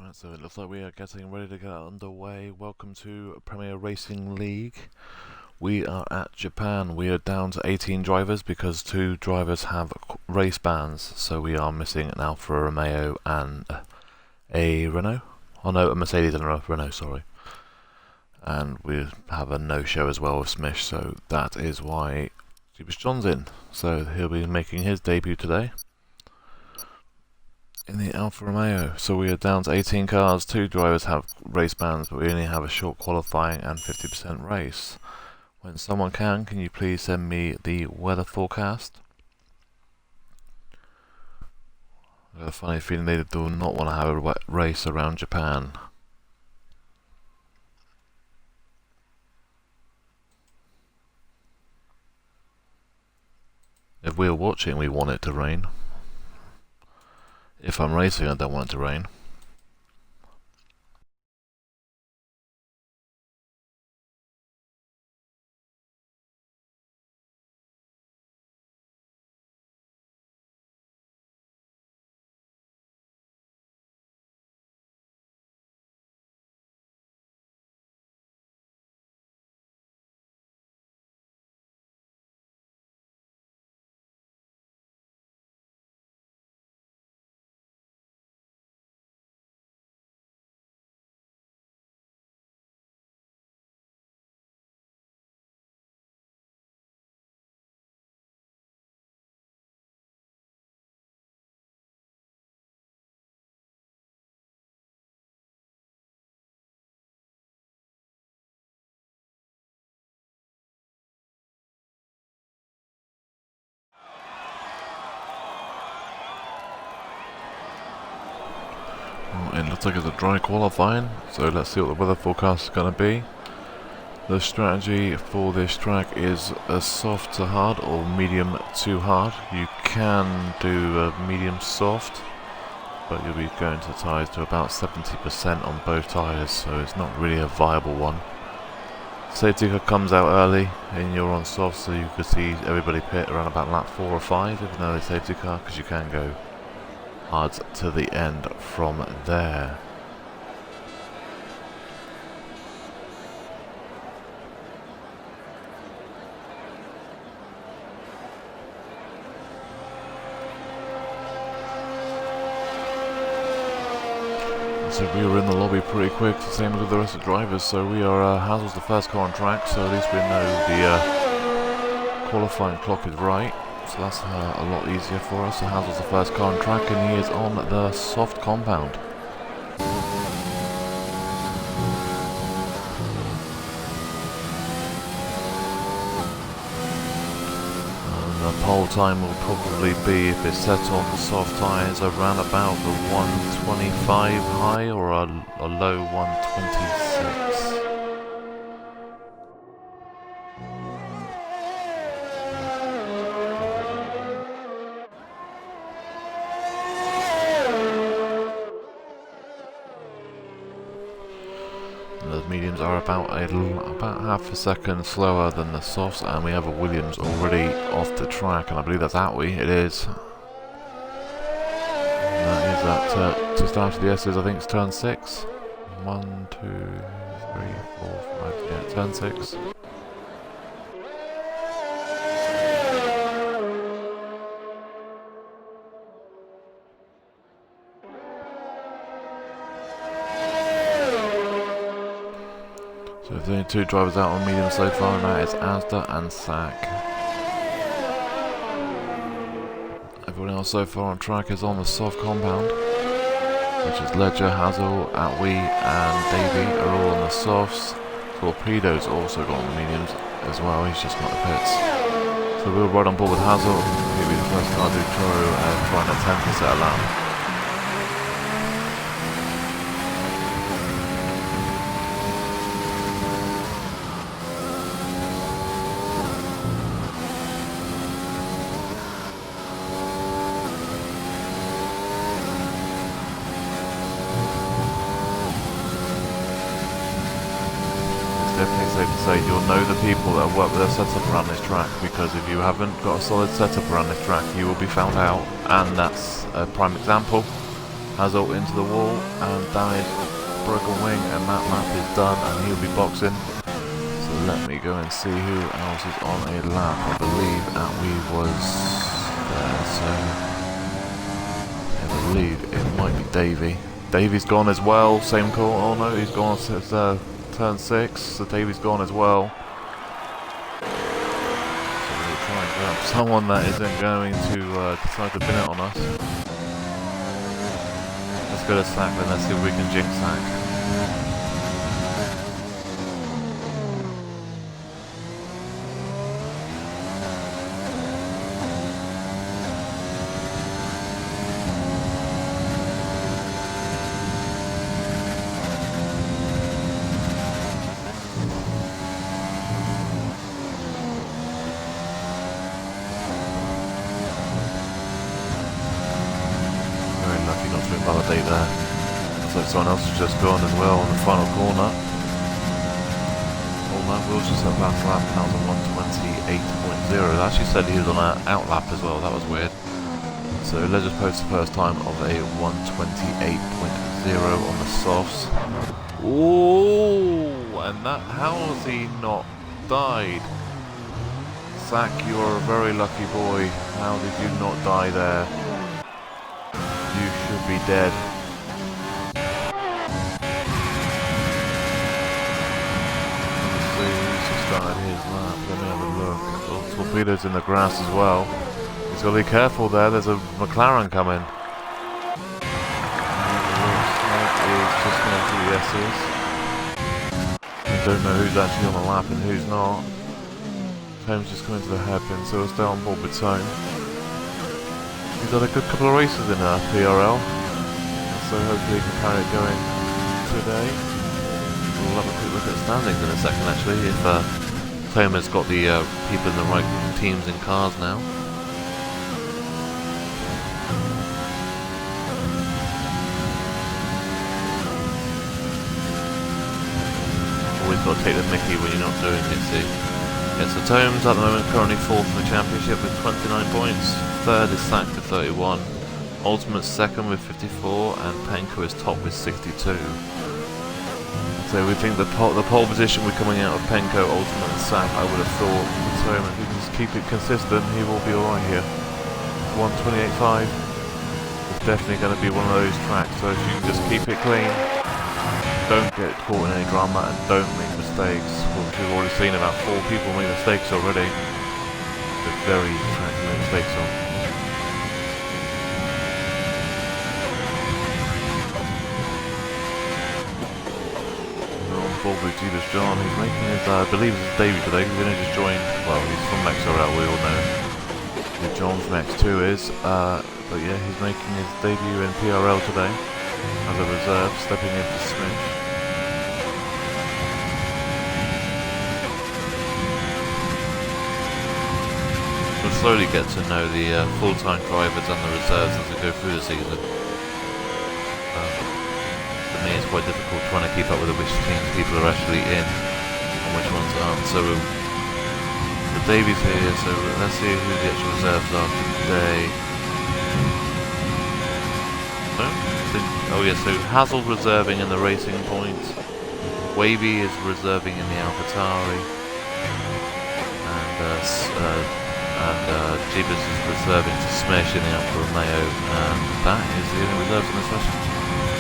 Right, so it looks like we are getting ready to get underway. Welcome to Premier Racing League. We are at Japan. We are down to 18 drivers because 2 drivers have race bans. So we are missing an Alfa Romeo and a Renault. Oh no, a Mercedes and a Renault, sorry. And we have a no-show as well with Smish, so that is why Super John's in. So he'll be making his debut today in the Alfa Romeo. So we are down to 18 cars, 2 drivers have race bans, but we only have a short qualifying and 50% race. When someone can you please send me the weather forecast? I have a funny feeling they do not want to have a race around Japan. If we're watching, we want it to rain. If I'm racing, I don't want it to rain. It looks like it's a dry qualifying, so let's see what the weather forecast is going to be. The strategy for this track is a soft to hard or medium to hard. You can do a medium soft, but you'll be going to tyres to about 70% on both tyres, so it's not really a viable one. Safety car comes out early and you're on soft, so you could see everybody pit around about lap 4 or 5 with an early safety car, because you can go hard to the end from there. So we were in the lobby pretty quick, same as with the rest of the drivers. So we are, Hazel's the first car on track, so at least we know the qualifying clock is right. So that's a lot easier for us. So Hazel's the first car on track, and he is on the soft compound. The pole time will probably be, if it's set on the soft tyres, around about the 125 high or a low 126. The mediums are about half a second slower than the softs, and we have a Williams already off the track, and I believe that's Atwee. It is. And that is that just after the S's. I think it's turn 6. 1, 2, 3, 4, 5. Yeah, turn 6. So there's only 2 drivers out on medium so far, and that is Asda and Sack. Everyone else so far on track is on the soft compound, which is Ledger, Hazel, Atwee and Davey are all on the softs. Torpedo's also got on the mediums as well, he's just got the pits. So we're right on board with Hazel. He'll be the first car to try and attempt to set a lap. Definitely safe to say you'll know the people that have worked with their setup around this track, because if you haven't got a solid setup around this track, you will be found out, and that's a prime example Hazel into the wall and damage, broken wing, and that lap is done and he'll be boxing. So let me go and see who else is on a lap. I believe Atwee was there, so I believe it might be Davey. Davey's gone as well, same call. Oh no, he's gone since turn 6, so Davey's gone as well. So we'll try and grab someone that isn't going to decide to pin it on us. Let's go to Sack then, let's see if we can jinx Sack. Validate there. Looks like someone else has just gone as well on the final corner. Oh no, Will's just at last lap, and that was a 128.0. It actually said he was on an out lap as well, that was weird. So let's just post the first time of a 128.0 on the softs. Oh, and that, how has he not died? Sack, you are a very lucky boy. How did you not die there? You should be dead. Let's see who's just started his lap. Let me have a look. Oh, Torpedo's in the grass as well. He's got to be careful there. There's a McLaren coming. He's just going through the S's. I don't know who's actually on the lap and who's not. Tome's just coming to the hairpin, so we'll stay on board with Tome. He's had a good couple of races in PRL, so hopefully he can carry it going today. We'll have a quick look at standings in a second actually, if Tome has got the people in the right teams and cars now. Always got to take the mickey when you're not doing it, see. Yeah, so Tome's at the moment currently 4th in the championship with 29 points. 3rd is Sack with 31. Ultimate's 2nd with 54, and Penko is top with 62. So we think the pole position we're coming out of Penko, Ultimate and Sack, I would have thought. So if he can just keep it consistent, he will be alright here. 128.5. It's definitely going to be one of those tracks, so if you can just keep it clean, don't get caught in any drama and don't make mistakes. We've already seen about 4 people make mistakes already. They're very track to make mistakes on. Bob with Judas John, he's making his, I believe it's Davey today, he's only just joined, well he's from XRL, we all know who John from X2 is, but yeah, he's making his debut in PRL today, as a reserve, stepping in for Smith. We'll slowly get to know the full-time drivers and the reserves as we go through the season. For me it's quite difficult trying to keep up with which teams people are actually in and which ones aren't. So the Davies here, so let's see who the actual reserves are today. Oh yeah, so Hazel reserving in the Racing Point, Wavy is reserving in the AlphaTauri, and Jeebus is reserving to Smash in the Alfa Romeo, and that is the only reserves in this session.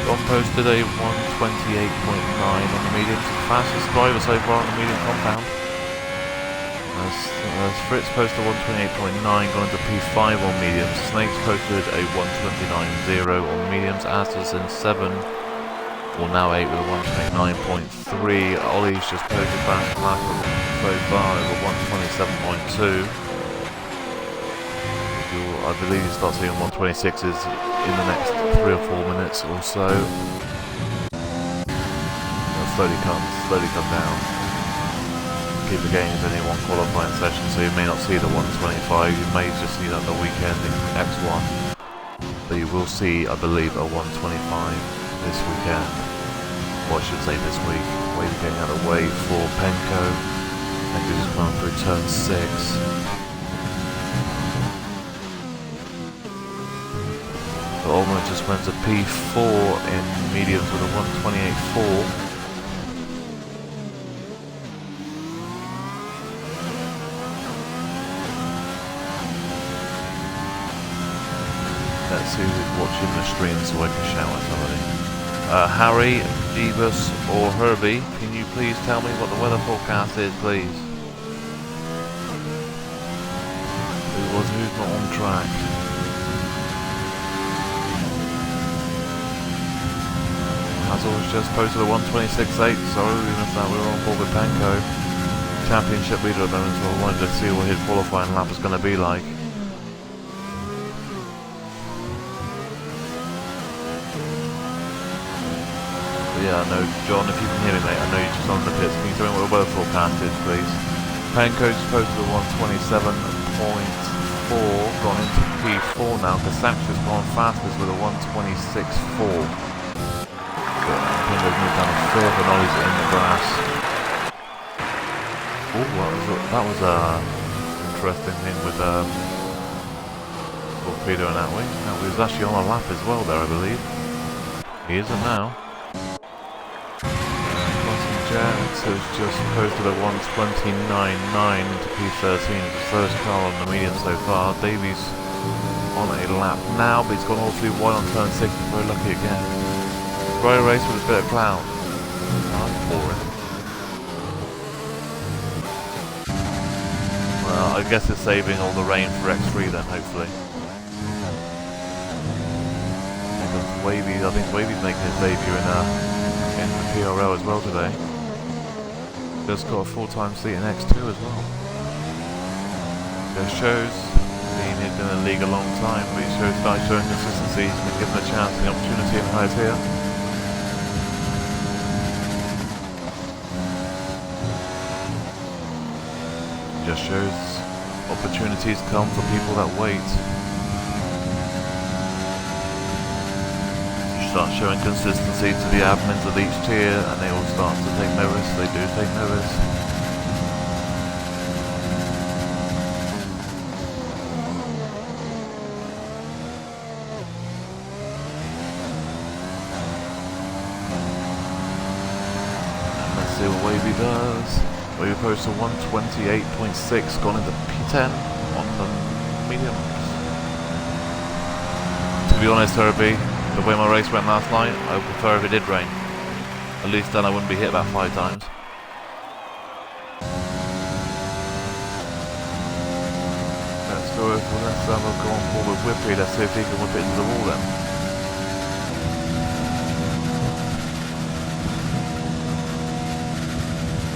John posted a 128.9 on the mediums, the fastest driver so far on the medium compound. As Fritz posted 128.9, gone into P5 on mediums. Snakes posted a 129.0 on mediums. Astor's in 7, or now 8 with a 129.3. Ollie's just posted back lap so far over 127.2. I believe you start seeing 126s in the next 3 or 4 minutes or so. It'll slowly come down. Keep the game is only one qualifying session, so you may not see the 125. You may just see that the weekend in X1. But you will see, I believe, a 125 this weekend. Well, I should say this week. Wavy getting out of the way for Penko. Penko just coming through turn 6. But almost just went to P4 in mediums with a 128.4. Let's see who's watching the stream so I can shout at somebody. Harry, Jeebus or Herbie, can you please tell me what the weather forecast is, please? Who's not on track? Hazel's just posted a 126.8, sorry we missed that, we were on board with Panko. Championship leader at the moment, so I wanted to see what his qualifying lap was going to be like. Yeah, I know, John, if you can hear me, mate, I know you're just on the pits. Can you tell me what the weather forecast is, please? Panko's posted a 127.4, gone into P4 now. Kasach's gone fastest with a 126.4. Panko's moved down a fifth and Ollie's in the grass. Oh, that was a interesting thing with Torpedo and Atway. That was actually on a lap as well there, I believe. He isn't now. Jarrett has just posted a 129.9 into P13, the first car on the medium so far. Davies on a lap now, but he's gone all through wide on turn 6, he's very lucky again. Dry race with a bit of cloud. That's boring. Well, I guess it's saving all the rain for X3 then, hopefully. I think Wavy's making his debut in the XRL as well today. Just got a full-time seat in X2 as well. Just shows he's been in the league a long time, but he started showing consistency. He's been given a chance and the opportunity in high tier. Just shows opportunities come for people that wait. Start showing consistency to the admins of each tier and they all start to take notice. They do take notice. And let's see what Wavy does. Wavy posts a 128.6, gone into P10 on the mediums. To be honest, Herbie, the way my race went last night, I would prefer if it did rain. At least then I wouldn't be hit about 5 times. Let's have a go on board with Whippy. Let's see if he can whip it into the wall then.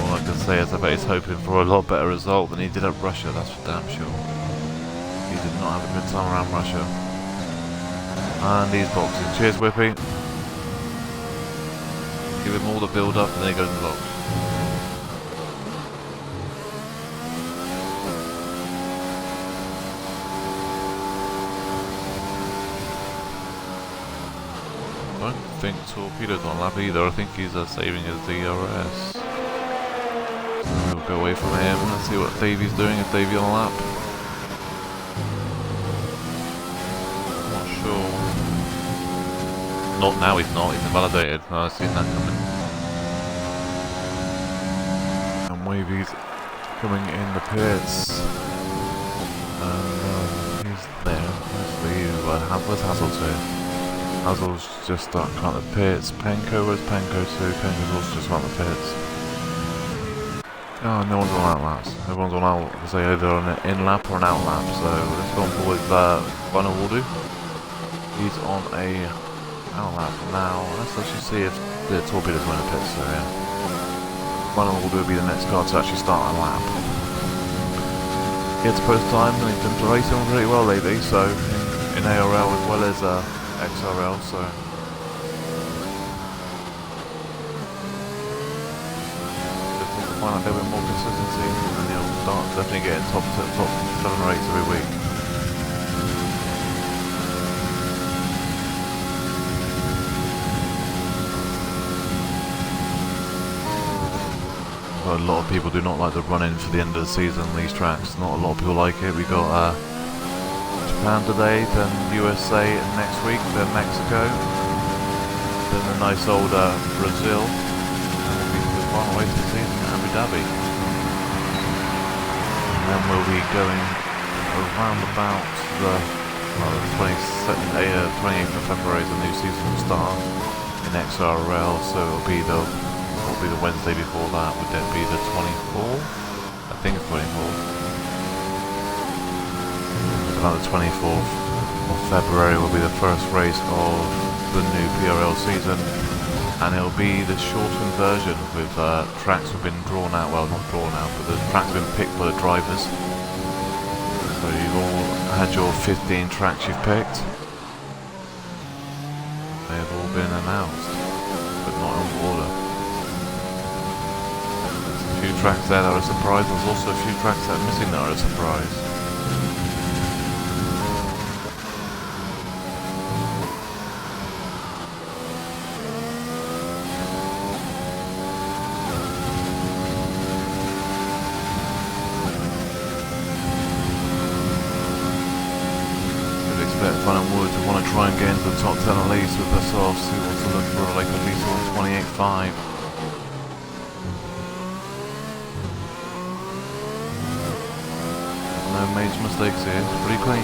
All I can say is I bet he's hoping for a lot better result than he did at Russia, that's for damn sure. He did not have a good time around Russia. And he's boxing. Cheers, Whippy. Give him all the build up and then he goes in the box. I don't think Torpedo's on lap either. I think he's saving his DRS. So we'll go away from him and see what Davey's doing. Is Davey on a lap? Not now, he's not. He's invalidated. Oh, I've seen that coming. And Wavy's coming in the pits. And he's there. Where's Hazel too? Hazel's just starting to come out the pits. Where's Panko too? Panko's also just come out the pits. Oh, no one's on out laps. Everyone's on out, say either on an in lap or an out lap. So let's go on board with Vanawaldu. He's on a out lap now. Let's actually see if the Torpedo's going to pit, so yeah. Vanawaldu will be the next car to actually start a lap. He had to post time and he's been racing pretty well lately, so in ARL as well as XRL, so just need to find out a little bit more consistency and he'll start definitely getting top 7 or 8 every week. A lot of people do not like the run-in for the end of the season on these tracks. Not a lot of people like it. We got Japan today, then USA next week, then Mexico, then a nice old Brazil, and we'll be the final race of the season at Abu Dhabi. And then we'll be going around about the 28th of February is the new season will start in XRL, so it'll be the Wednesday before that. Would that be the 24th? I think it's 24th. About the 24th of February will be the first race of the new PRL season, and it'll be the shortened version with tracks have been drawn out. Well, not drawn out, but the tracks have been picked by the drivers. So you've all had your 15 tracks you've picked. They have all been announced, but not in order. There's a few tracks there that are a surprise. There's also a few tracks that are missing that are a surprise. Fun and Woods we want to try and get into the top 10 at least with the softs. Who wants to look for like at least 28.5. No major mistakes here, it's pretty clean.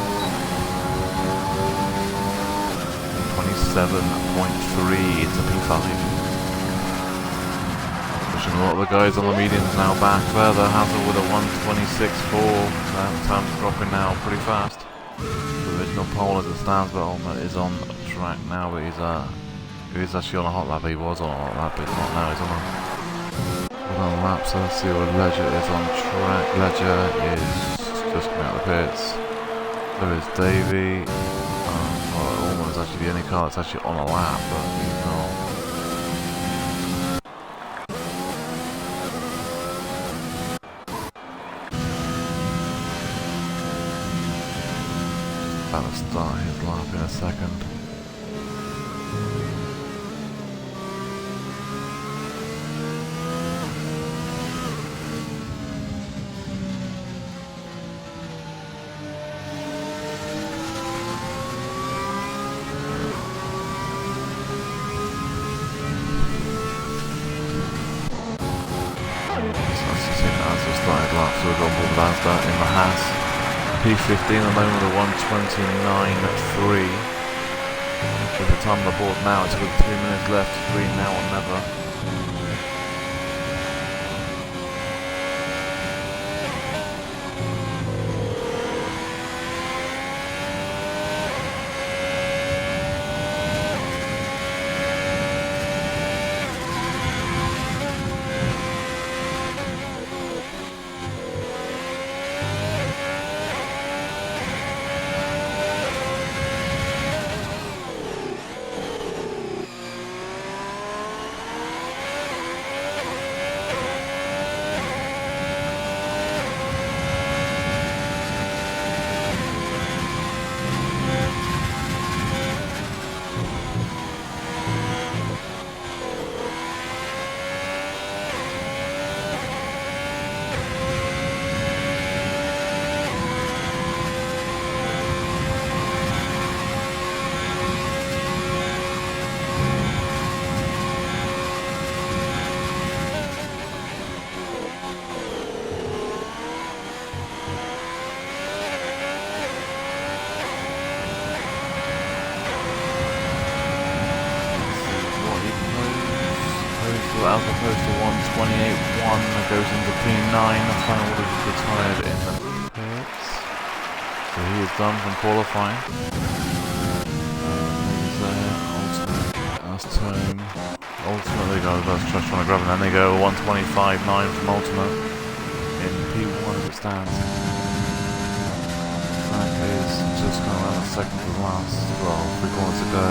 27.3, it's a P5. Pushing a lot of the guys on the mediums now back further. Hassel with a 126.4. That time's dropping now pretty fast. The original pole as it stands, but Ultimate is on track now, but he's actually on a hot lap. He was on a hot lap, but he's not now. He's on a lap, so let's see what Ledger is on track. Ledger is just coming out of the pits. There is Davey. Ultimate is actually the only car that's actually on a lap, but he's not. About to start his lap in a second. Started lap, so we've got more than that in the Haas. P15 at the moment with a 129.3. With the time on the board now, it's with 2 minutes left. Green now or never. As opposed to 128.1 that goes into P9. Final order is retired in the pits. So he is done from qualifying. He's there. Last time. Ultimate, they go, that's just trying to grab him. Then they go 125.9 from Ultimate in P1 as it stands. That is just going around the second to last. Well, 3 corners to go.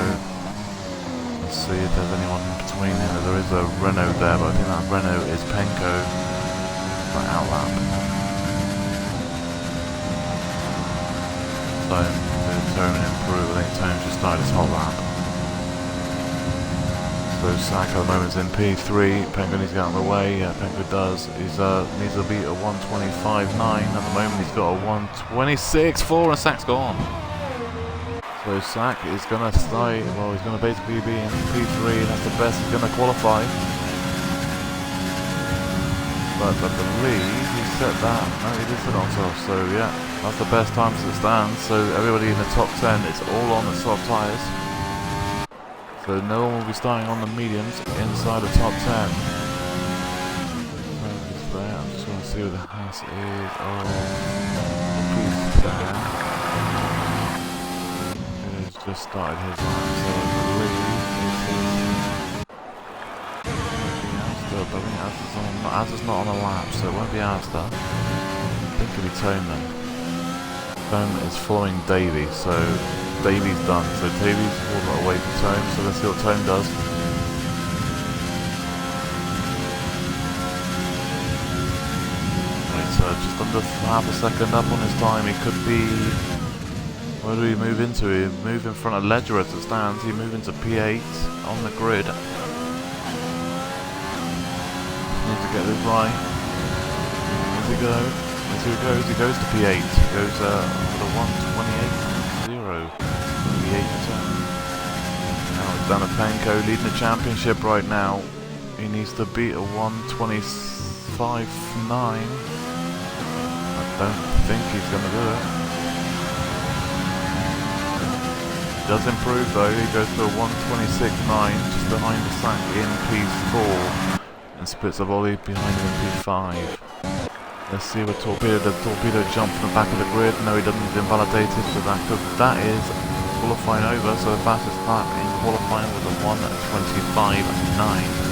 Let's see if there's anyone in between here. There is a Renault there, but I think that Renault is Penko. Right, outlap. So, Tone improve. I think Tone just started his hot lap. So Saka at the moment is in P3. Penko needs to get out of the way. Yeah, Penko does. He's needs to beat a 125.9. At the moment he's got a 126.4 and Sak's gone. So Sack is going to stay, well, he's going to basically be in P3, and that's the best he's going to qualify. But I believe he set that, no, he did set on soft, so yeah, that's the best time as it stands. So everybody in the top 10 is all on the soft tyres. So no one will be starting on the mediums inside the top 10. I'm just going to see what the Haas is. Oh, he's just started his lap, so I believe but I think Asda's not on a lap, so it won't be Asda. I think it'll be Tone then. Tone is following Davey, so Davey's done. So Davey's all away for Tone, so let's see what Tone does. Right, just under half a second up on his time. He could be... Where do we move into? He move in front of Ledger as it stands. He move into P8 on the grid. Need to get this right. As he goes, he goes to P8. He goes for the 128.0. P8 turn. Now it's down to Penko leading the championship right now. He needs to beat a 125.9. I don't think he's going to do it. He does improve though. He goes to a 126.9 just behind the Sack in P4. And splits a volley behind him in P5. Let's see what Torpedo does. Torpedo jump from the back of the grid. No, he doesn't. He's invalidated. So that is qualifying over. So the fastest lap in qualifying was a 125.9.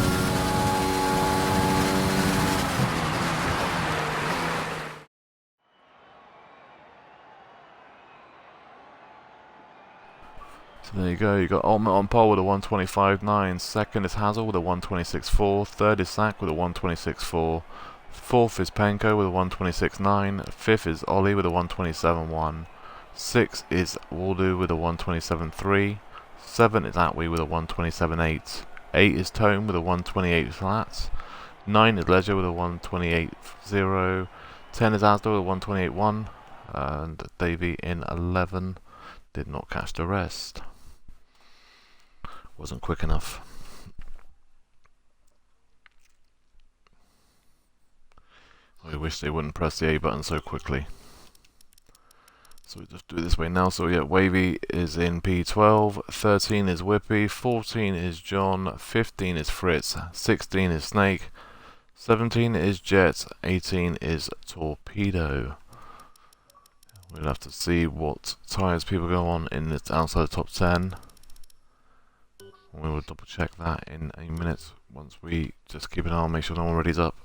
So there you go, you got Ultimate on pole with a 125.9, second is Hazel with a 126.4, third is Sack with a 126.4, fourth is Penko with a 126.9, fifth is Ollie with a 127.1, sixth is Waldo with a 127.3, seven is Atwee with a 127.8, 8 is Tone with a 128 flat, 9 is Ledger with a 128.0, 10 is Asda with a 128.1, and Davey in 11 did not catch the rest. Wasn't quick enough. I wish they wouldn't press the A button so quickly. So we just do it this way now. So yeah, Wavy is in P12, 13 is Whippy, 14 is John, 15 is Fritz, 16 is Snake, 17 is Jet, 18 is Torpedo. We'll have to see what tyres people go on in the outside the top 10. We will double check that in a minute once we just keep an eye on, make sure no one ready's up.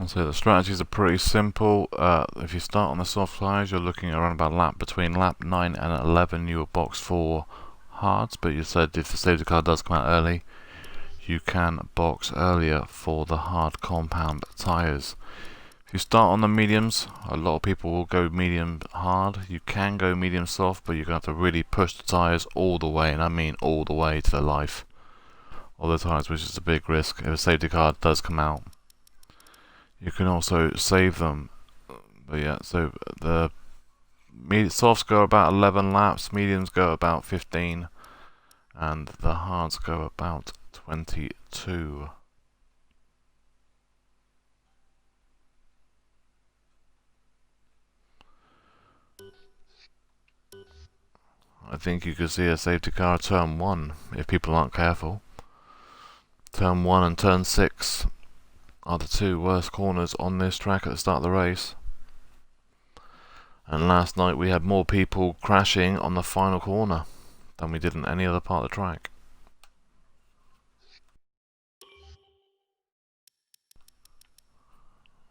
So the strategies are pretty simple. If you start on the soft tyres, you're looking around about between lap 9 and 11 you will box for hards, but you said if the safety car does come out early, you can box earlier for the hard compound tyres. If you start on the mediums, a lot of people will go medium hard. You can go medium soft, but you're going to have to really push the tyres all the way, and I mean all the way to the life of the tyres, which is a big risk if a safety car does come out. You can also save them. But yeah, so the softs go about 11 laps, mediums go about 15, and the hards go about 22. I think you could see a safety car at turn 1 if people aren't careful. Turn 1 and turn 6 are the two worst corners on this track at the start of the race. And last night we had more people crashing on the final corner than we did in any other part of the track.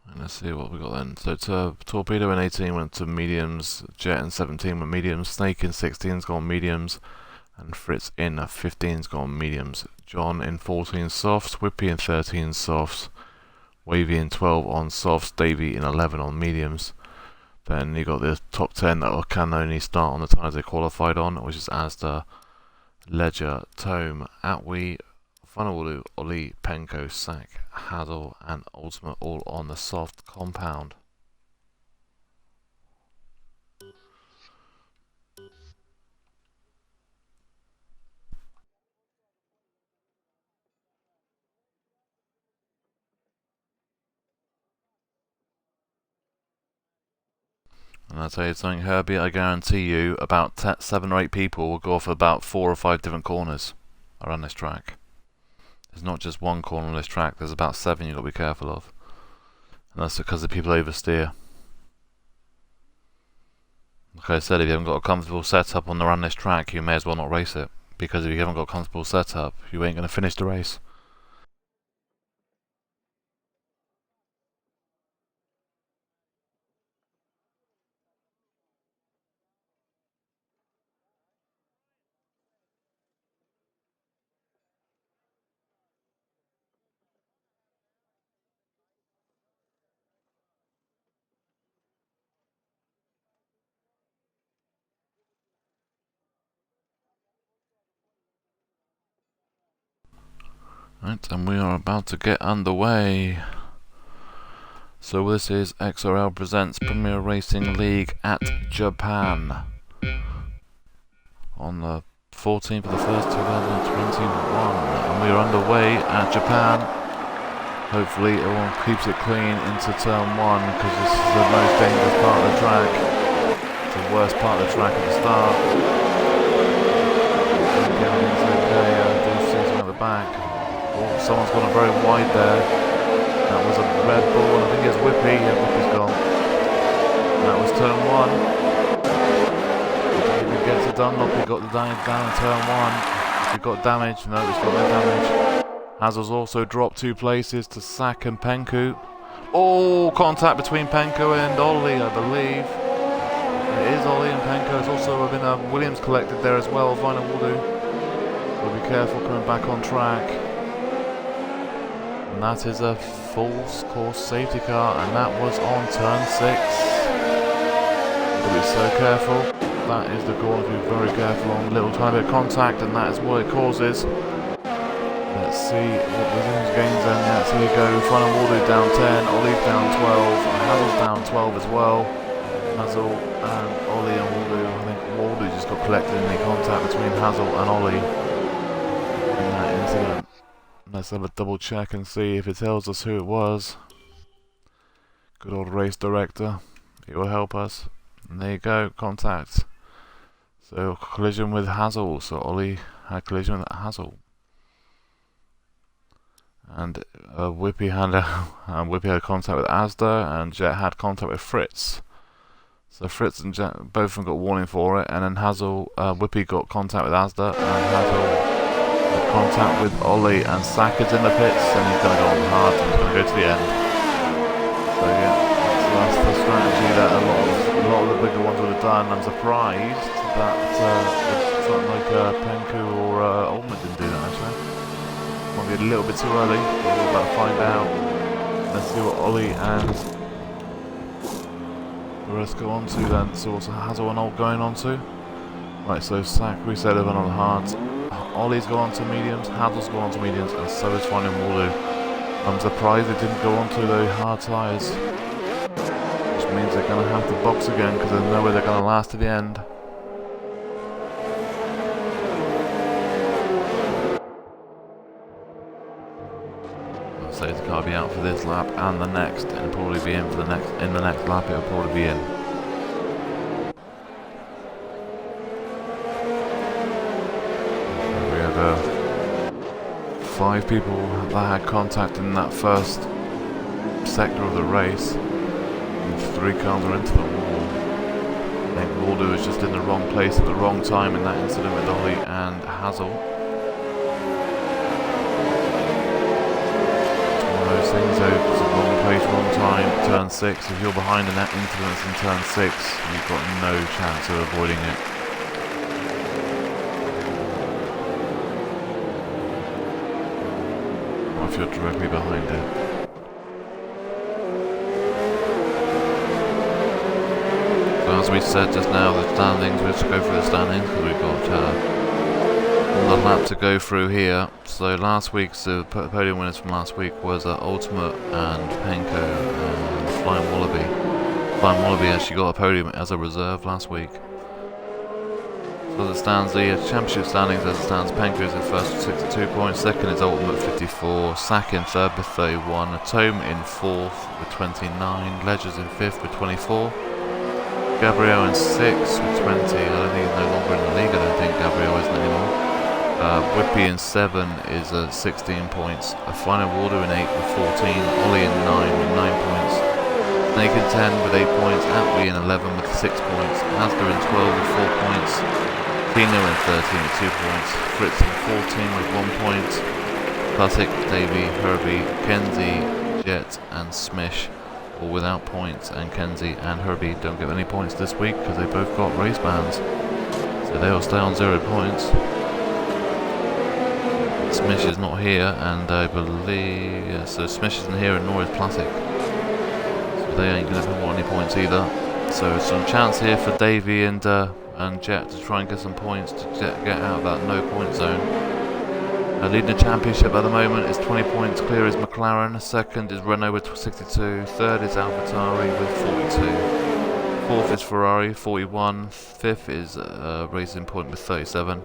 And let's see what we got then. So Torpedo in 18 went to mediums, Jet in 17 went mediums, Snake in 16's gone mediums, and Fritz in 15's gone mediums. John in 14 softs, Whippy in 13 softs, Wavy in 12 on softs, Davey in 11 on mediums. Then you got the top 10 that can only start on the tyres they qualified on, which is Asda, Ledger, Tome, Atwee, Funawulu, Ollie, Penko, Sack, Haddle, and Ultimate all on the soft compound. And I'll tell you something, Herbie, I guarantee you about 7 or 8 people will go off about 4 or 5 different corners around this track. There's not just one corner on this track, there's about 7 you've got to be careful of. And that's because the people oversteer. Like I said, if you haven't got a comfortable setup on around this track, you may as well not race it. Because if you haven't got a comfortable setup, you ain't going to finish the race. Right, and we are about to get underway. So this is XRL presents Premier Racing League at Japan on the 14th of the 1st, 2021, and we are underway at Japan. Hopefully everyone keeps it clean into turn 1, because this is the most dangerous part of the track. It's the worst part of the track at the start. Everything's okay, do see something at the back. Oh, someone's gone very wide there. That was a Red Bull, I think it's Whippy. Yeah, Whippy's gone. And that was turn 1. David gets it done. He got the damage down in turn 1. He got damage. No, he's got no damage. Hazel's also dropped 2 places to Sack and Penku. Oh, contact between Penku and Ollie, I believe. It is Ollie and Penku. There's also been a Williams collected there as well. Vina Wudu. So be careful coming back on track. And that is a full course safety car, and that was on turn 6. You've got to be so careful. That is the corner to be very careful on. Little tiny bit of contact, and that is what it causes. Let's see what the Williams gains then. Yeah, so you go. Final Waldo down 10, Ollie's down 12, Hazel's down 12 as well. Hazel and Ollie and Waldo. I think Waldo just got collected in the contact between Hazel and Ollie in that incident. Let's have a double check and see if it tells us who it was. Good old race director. It will help us. And there you go, contact. So collision with Hazel. So Ollie had collision with Hazel. And Whippy had contact with Asda, and Jet had contact with Fritz. So Fritz and Jet both of them got warning for it, and then Whippy got contact with Asda, and Hazel contact with Ollie, and Sack is in the pits, and he's going to go on hard, and he's going to go to the end. So yeah, so that's the strategy that a lot of the bigger ones would have done. I'm surprised that something like Penku or Ullman didn't do that actually. Might be a little bit too early, but we're about to find out. Let's see what Ollie and the rest go on to then. So what's Hazel and Old going on to? Right, so Sack, we said, have on the hards. Ollie's gone on to mediums, Hazel's gone on to mediums, and so is Finding Waterloo. I'm surprised they didn't go onto the hard tyres, which means they're going to have to box again because there's no way they're going to last to the end. So it's got to be out for this lap and the next, and it'll probably be in for the next. In the next lap, it'll probably be in. We had 5 people that had contact in that first sector of the race, and 3 cars are into the wall. I think Waldo was just in the wrong place at the wrong time in that incident with Ollie and Hazel. Things out, it's the wrong place, wrong time, turn 6. If you're behind in that incident in turn 6, you've got no chance of avoiding it. Or if you're directly behind it. So as we said just now, the standings, we'll just go through the standings because we've got a lap to go through here. So last week's podium winners from last week was Ultimate and Penko and Flying Wallaby. Flying Wallaby actually got a podium as a reserve last week. So as it stands, the championship standings as it stands, Penko is in first with 62 points, second is Ultimate 54, Sack in third with 31, Atome in fourth with 29, Ledger's in fifth with 24, Gabriel in sixth with 20. I don't think he's no longer in the league, I don't think Gabriel isn't anymore. Whippy in 7 is 16 points. Final Waldo in 8 with 14. Ollie in 9 with 9 points. Snake in 10 with 8 points. Atwee in 11 with 6 points. Asda in 12 with 4 points. Tino in 13 with 2 points. Fritz in 14 with 1 point. Classic, Davey, Herbie, Kenzie, Jet and Smish all without points, and Kenzie and Herbie don't get any points this week because they both got race bans. So they'll stay on 0 points. Smish is not here, and I believe, yeah, so Smish isn't here and nor is Plastic. So they ain't going to want any points either. So some chance here for Davey and Jet to try and get some points to get out of that no point zone. Leading the championship at the moment is 20 points clear is McLaren, second is Renault with 62, third is AlphaTauri with 42, fourth is Ferrari 41, fifth is Racing Point with 37.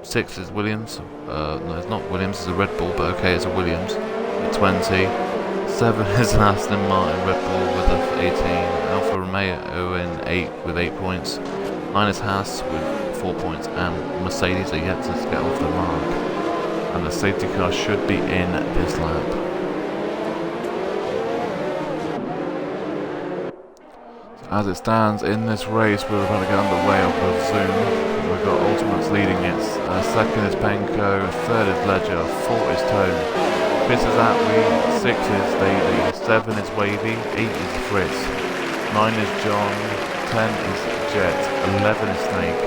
6th is Williams, no it's not Williams, it's a Red Bull, but okay it's a Williams with 20. 7 is Aston Martin Red Bull with 18. Alfa Romeo in 8 with 8 points. 9 is Haas with 4 points, and Mercedes are yet to get off the mark. And the safety car should be in this lap. So as it stands in this race, we're about to get underway, I presume. We've got Ultimates leading it. Second is Penko, third is Ledger, fourth is Tone, fifth is Atwee, sixth is Davey, 7 is Wavy, 8 is Fritz, 9 is John, 10 is Jet, 11 is Snake,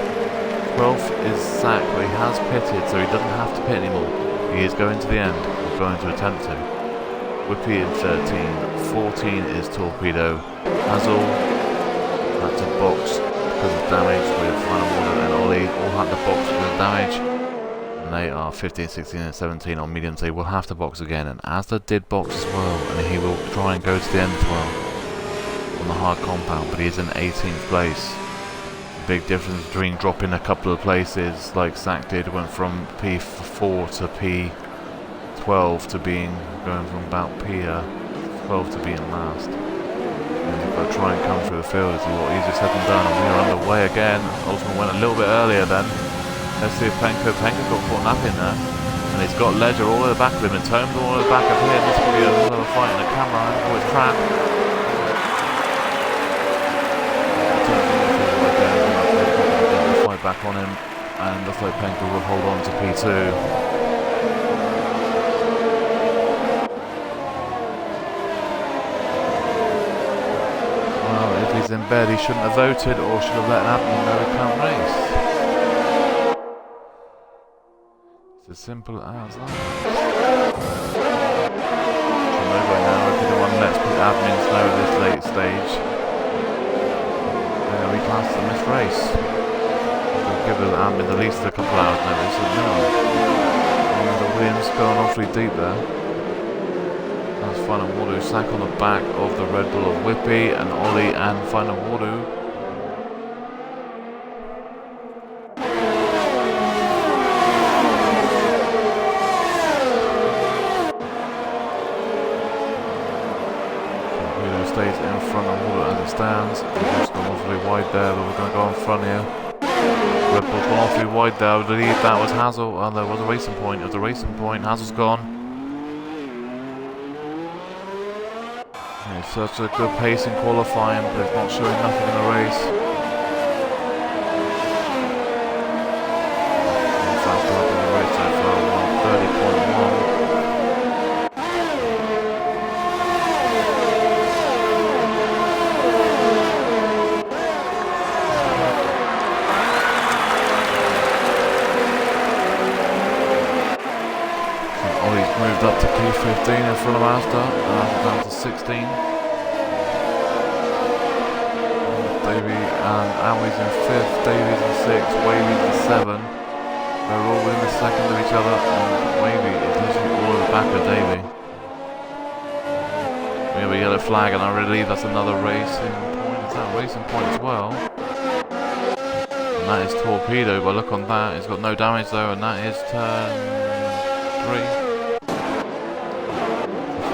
12th is Sack, but he has pitted, so he doesn't have to pit anymore. He is going to the end, or going to attempt to. Whippy in 13, 14 is Torpedo, Hazel had to box because of damage with Final Water, and Ollie all had to box because of damage. And they are 15, 16 and 17 on mediums. They will have to box again, and Asda did box as well, and he will try and go to the end as well on the hard compound, but he is in 18th place. Big difference between dropping a couple of places like Sack did, went from P4 to P12 to going from about P12 to being last. And you've got to try and come through the field. It's a lot easier said than done, and we are underway again. Ultimate went a little bit earlier then. Let's see if Penko got caught up in there, and he's got Ledger all at the back of him and Tomes all at the back of him. This could be another fight in the camera for his track. Back on him, and looks like Penko will hold on to P2. Well, if he's in bed, he shouldn't have voted, or should have let Abney know he can't race. It's as simple as that. Over now, if anyone lets admins know at this late stage, we class the missed race. Give the admin at least a couple hours notice, and no. The Williams going awfully deep there. Final Wardu sack on the back of the Red Bull of Whippy and Ollie and Final Wardu. Stays in front of Wardu as it stands. Just gone awfully wide there, but we're going to go in front here. Red Bull's gone awfully wide there. I believe that was Hazel, and there was a racing point. It was a racing point. Hazel's gone. It's such a good pace in qualifying, but it's not showing nothing in the race. Fast up in the race so far, 130.1. Moved up to P15 in front of Asda, and down to 16. Davey and Alway's in 5th, Davies in 6th, Wavey's in 7th. They're all in the second of each other, and Wavey is literally all at the back of Davey. We have a yellow flag, and I believe that's another racing point. Is that a racing point as well? And that is Torpedo, but look on that, it's got no damage though, and that is turn 3.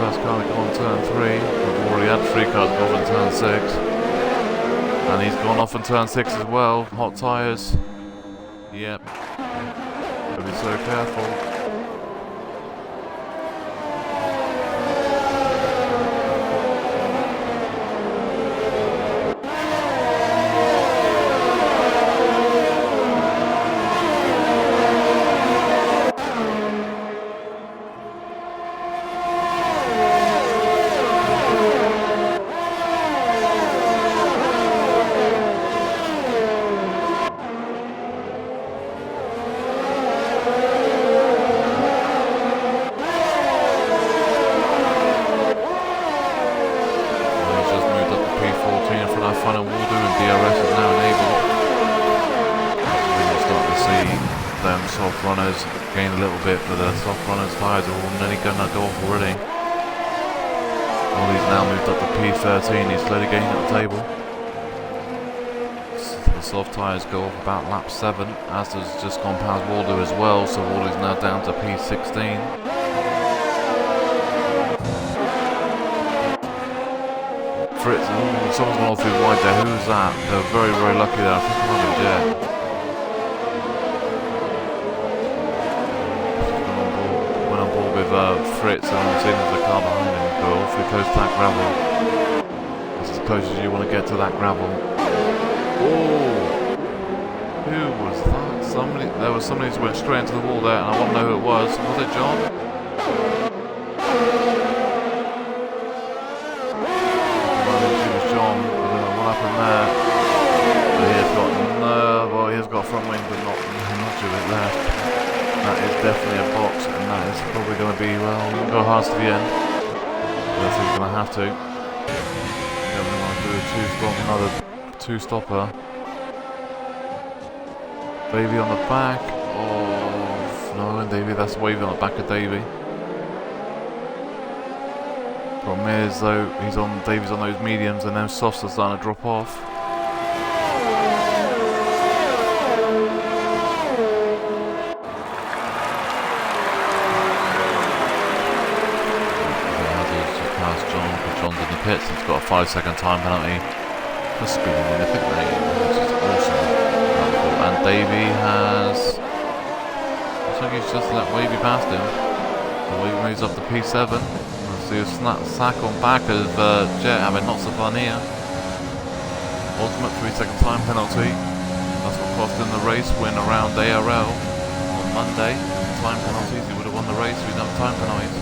First car to go on turn 3. We've already had 3 cars go off in turn 6. And he's gone off in turn 6 as well. Hot tyres. Yep. Gotta be so careful. Final Wardu and DRS is now enabled. We're starting to see them soft runners gain a little bit, but the soft runners tyres are all nearly going to go off already. Ollie's now moved up to P13, he's slowly getting up the table. The soft tyres go off about lap 7, Asda's just gone past Wardu as well, so Wardu's now down to P16. Fritz, someone's gone off through wide there. Who's that? They're very, very lucky there. I think it might be Jet. Went on board with Fritz, and I'm seeing the car behind him go awfully close to that gravel. It's as close as you want to get to that gravel. Oh! Who was that? Somebody. There was somebody who went straight into the wall there, and I want to know who it was. Was it John? Front wing, but not much of it left. That is definitely a box, and that is probably going to be, well, you can go hard to the end. But I think he's going to have to. Then we want to do a another two-stopper. Davey on the back of... No, Davey, that's Wavy on the back of Davey. Problem is, though, Davey's on those mediums, and those softs are starting to drop off. John's in the pits, he's got a 5-second time penalty for speeding in the pit lane, which is awesome. And Davey has... looks like he's just let Wavy past him. So Wavy moves up to P7. We'll see a sack on back of Jet having lots of fun here. Ultimate 3-second time penalty. That's what cost him the race win around ARL on Monday. Time penalties, he would have won the race with no time penalties.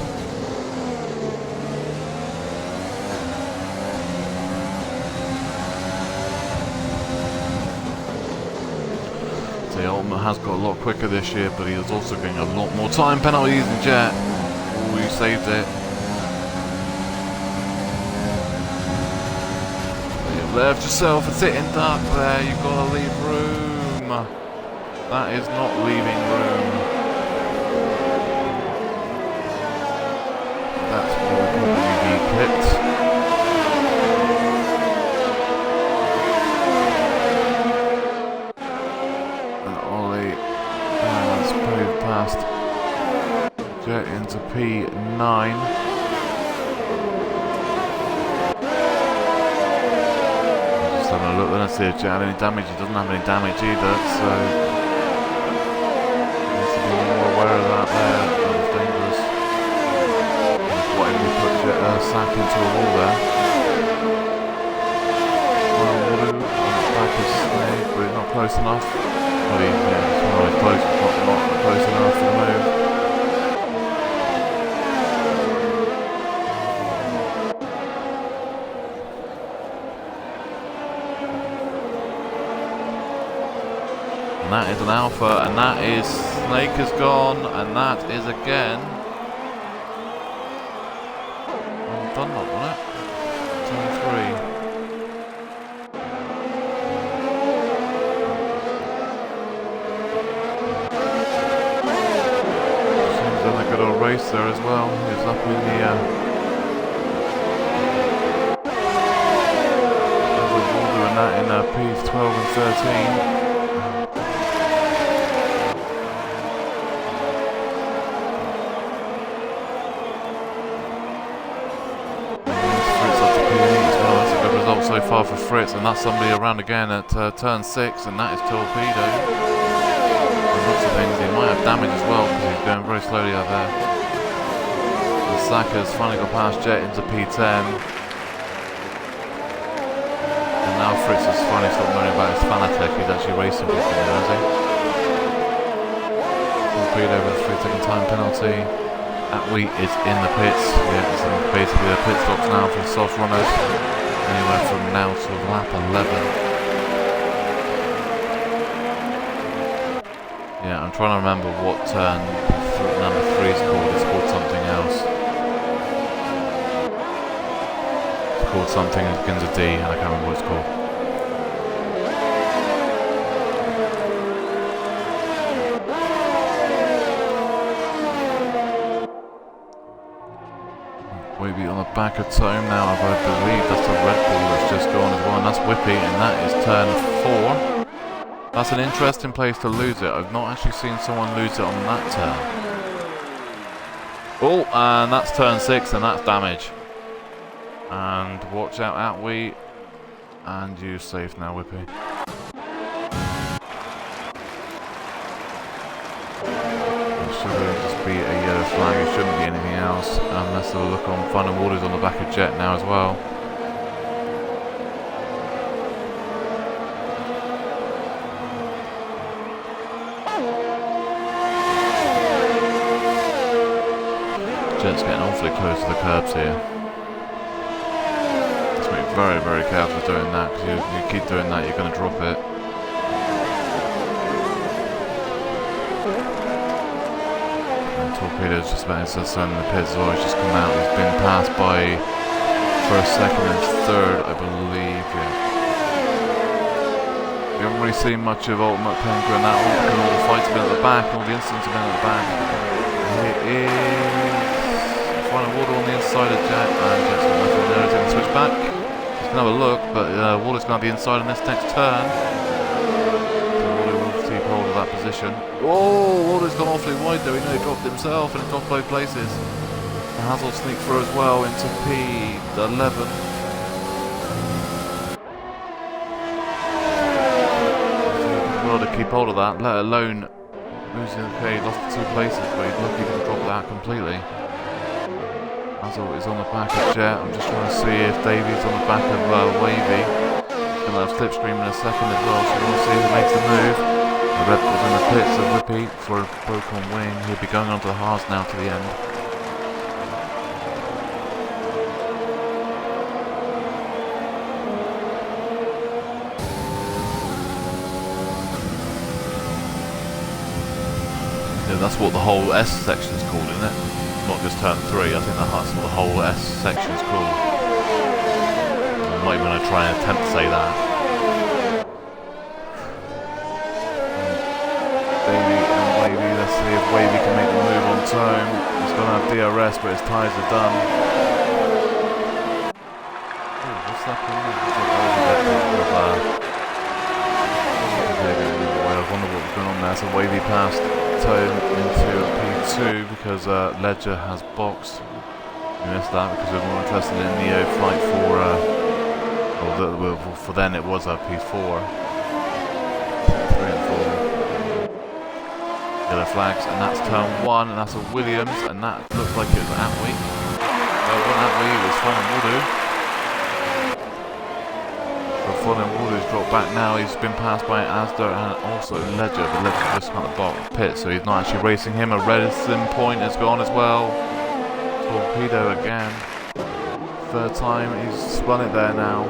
The Ultimate has got a lot quicker this year, but he is also getting a lot more time penalties than Jet. Oh, he saved it. You've left yourself a sitting duck there, you've got to leave room. That is not leaving room. That's what we're probably Just having a look, let's see if Jet had any damage. He doesn't have any damage either, so needs to be more aware of that there. That was dangerous. What if we put Sack into a wall there? Water on the back of Snake, but he's not close enough. Well, he's close, not close enough for the move. And that is an alpha, and that is Snake is gone, and that is again. Well done, not wasn't it? Turn 3. Seems done a good old race there as well. He's up in the water and that in P12 and 13. So far for Fritz, and that's somebody around again at turn 6, and that is Torpedo. And lots of things, he might have damage as well because he's going very slowly out there. And Saka's finally got past Jet into P10. And now Fritz has finally stopped moaning about his Fanatec. He's actually racing people now, is he? Torpedo with a 3-second time penalty. Atwee is in the pits. Yeah, it's basically the pit stops now for soft runners. Anywhere from now to lap 11. Yeah, I'm trying to remember what turn number 3 is called. It's called something else. It's called something that begins with D, and I can't remember what it's called. Maybe on the back of Tome now, I believe that's a Red Bull that's just gone as well, and that's Whippy, and that is turn 4. That's an interesting place to lose it. I've not actually seen someone lose it on that turn. Oh, and that's turn 6, and that's damage. And watch out, Atwee, and you safe now, Whippy. Just be a yellow flag, it shouldn't be anything else, unless they'll look on Fun and Waters on the back of Jet now as well. Jet's getting awfully close to the curbs here. Just be very, very careful doing that, because if you keep doing that, you're going to drop it. Torpedo's just about to in the pits as well. He's just come out. He's been passed by first, second, and third, I believe. Yeah. We haven't really seen much of Ultimate Pinker in that one because all the fights have been at the back, all the incidents have been at the back. It is Final Water on the inside of Jet, and Jet's got nothing there. He's going to switch back. He's going to have a look, but Water's going to be inside on this next turn. Hold of that position. Oh, Water's gone awfully wide though. He nearly dropped himself and it dropped both places. Hazel sneak through as well into P11. Well to keep hold of that, let alone losing. Okay, he lost 2 places, but he's lucky to drop that completely. Hazel is on the back of Jet. I'm just trying to see if Davy's on the back of Wavy. He's going to have Slipstream in a second as well, so we'll see who makes the move. The Red Bull's in the pits of Whippy for a broken wing. He'll be going onto the hards now to the end. Yeah, that's what the whole S section is called, isn't it? Not just turn 3, I think that's what the whole S section is called. I'm not even going to try and attempt to say that. Let's see if Wavy can make the move on Tome. He's going to have DRS, but his tyres are done. Oh, what's that called? I wonder what was going on there. So Wavy passed Tome into P2 because Ledger has boxed. We missed that because we're more interested in the fight for for then it was a P4. 3 and 4. Yellow flags, and that's turn 1, and that's a Williams, and that looks like it was Atwee. Well, not Atwee, it was Fulham-Woodoo. So Fulham-Woodoo's dropped back now. He's been passed by Asda and also Ledger, but Ledger's just kind of bottom pit, so he's not actually racing him. A Redison point has gone as well. Torpedo again. Third time he's spun it there now.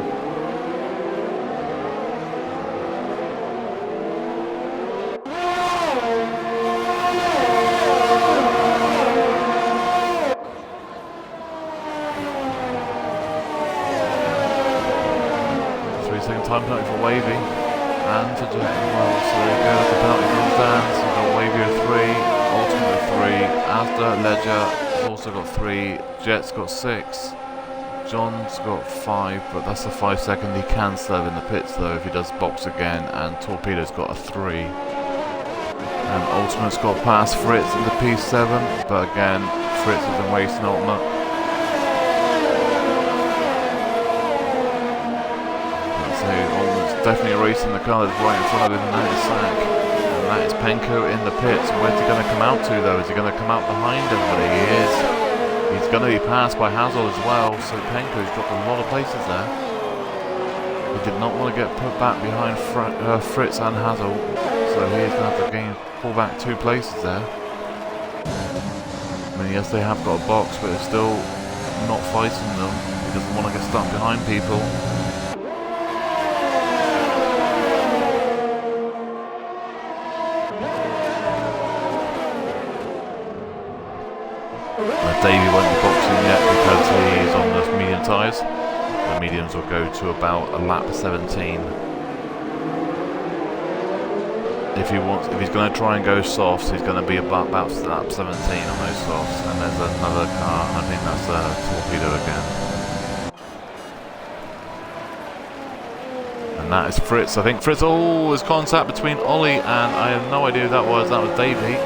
Time penalty for Wavy and to Jet as well, so there you go, the penalty goes down. So you've got Wavy with 3, Ultimate with 3, Asda, Ledger has also got 3, Jet's got 6, John's got 5, but that's a 5 second. He can serve in the pits though if he does box again, and Torpedo's got a 3. And Ultimate's got past Fritz in the P7, but again, Fritz has been racing Ultimate. Definitely racing the car that's right in front of him, and that is Sack. And that is Penko in the pits. Where's he going to come out to though? Is he going to come out behind everybody? He is. He's going to be passed by Hazel as well, so Penko's dropped a lot of places there. He did not want to get put back behind Fritz and Hazel, so he's going to have to pull back 2 places there. I mean, yes, they have got a box, but they're still not fighting them. He doesn't want to get stuck behind people. Davey won't be boxing yet because he is on the medium tyres. The mediums will go to about a lap 17. If he's going to try and go softs, he's going to be about lap 17 on those softs. And there's another car, I think that's a Torpedo again. And that is Fritz. I think Fritz, oh, there's contact between Ollie and I have no idea who that was. That was Davey.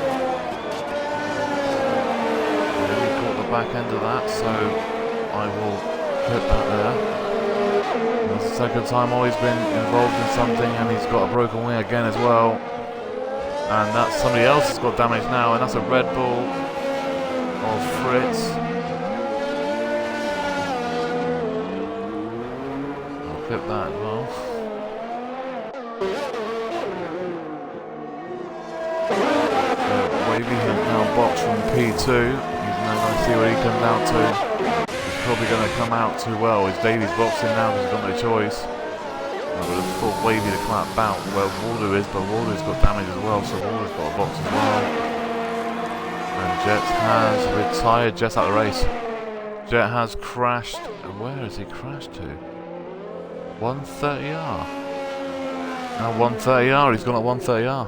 Back end of that, so I will put that there. That's the second time Ollie's been involved in something, and he's got a broken wing again as well. And that's somebody else has got damage now, and that's a Red Bull of Fritz. I'll clip that as well. So Wavy has now boxed from P2. Let's see what he comes out to. He's probably going to come out too well. It's Davies boxing now because he's got no choice. I would have thought Wavy to come out about where Waldo is, but Waldo's got damage as well, so Waldo's got a box as well. And Jet has retired. Jet's out of the race. Jet has crashed. Where has he crashed to? 130R. Now 130R. He's gone at 130R.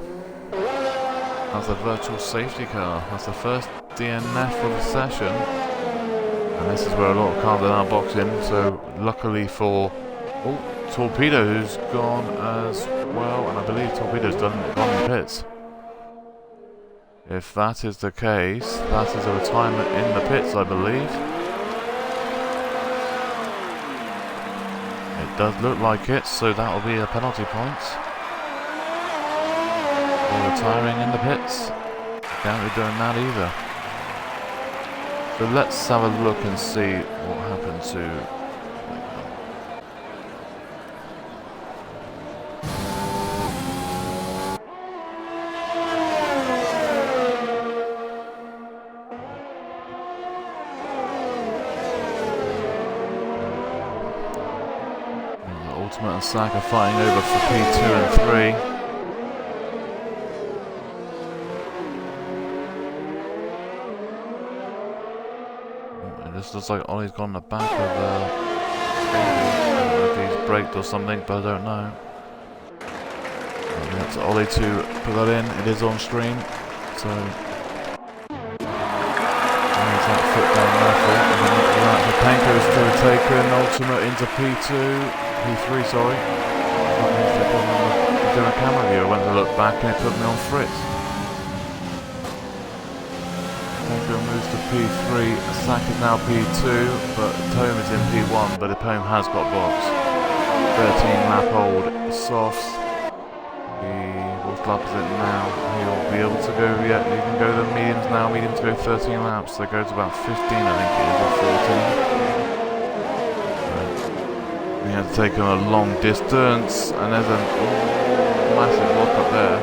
That's a virtual safety car. That's the first DNF for the session, and this is where a lot of cars are now boxing. So luckily for Torpedo, who's gone as well, and I believe Torpedo's gone in the pits. If that is the case, that is a retirement in the pits, I believe. It does look like it, so that will be a penalty point. They're retiring in the pits. Can't be doing that either. So let's have a look and see what happened to Ultimate and Sack are fighting over for P2 and 3. This looks like Ollie's gone on the back of the... I don't know if he's braked or something, but I don't know. It's Ollie to put that in. It is on stream, so... There's that foot down there for it. And then after that, the Panko is still taken. Ultimate into P2. P3, sorry. I'm doing a camera view. I went to look back and it put me on Fritz. Penko moves to P3, Sack is now P2, but Tome is in P1, but the Tome has got box. 13 lap old softs. What lap is it now? He'll be able to go, yeah, you can go the mediums now. Mediums go 13 laps. They go to about 15, I think it is, or 14. We had to take him a long distance, and there's a massive lock up there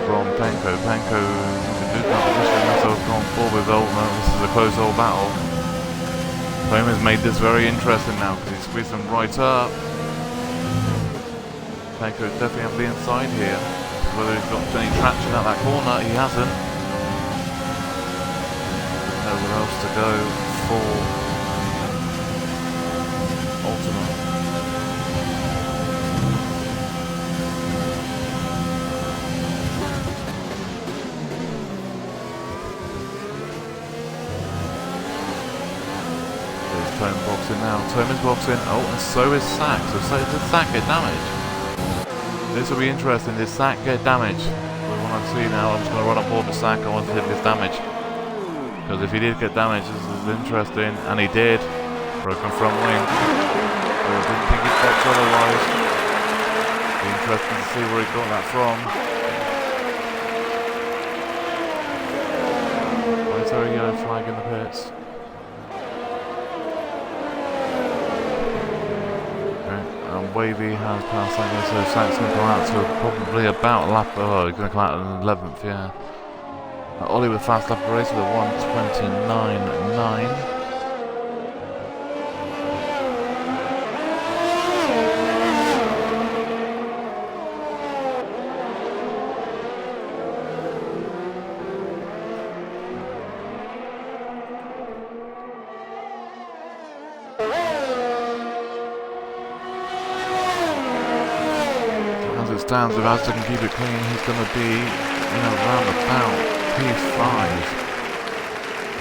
from Penko. Penko is in a good position, so has gone forward with Ultima. This is a close old battle. Homer's made this very interesting now because he's squeezed them right up. Penko definitely have the inside here. Whether he's got any traction at that corner, he hasn't. Nowhere else to go for Ultima. Tome boxing now. Tome is boxing. Oh, and so is Sack. So did Sack get damaged? This will be interesting. Did Sack get damaged? We want to see now. I'm just going to run on board with Sack. I want to see if he gets damaged. Because if he did get damaged, this is interesting. And he did. Broken front wing. I didn't think he'd box otherwise. Be interesting to see where he got that from. Why is there a yellow flag in the pits? Wavy has passed that, so Sack's going to come out to probably about a lap. Oh, he's going to come out at 11th, yeah. Ollie with fast lap race with a 1:29.9. Stands, if Asda can keep it clean, he's going to be, around about P5.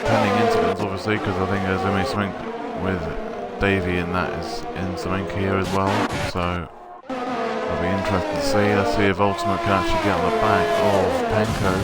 Depending incidents, obviously, because I think there's only something with Davey and that is in something here as well. So it'll be interesting to see. Let's see if Ultimate can actually get on the back of Penko.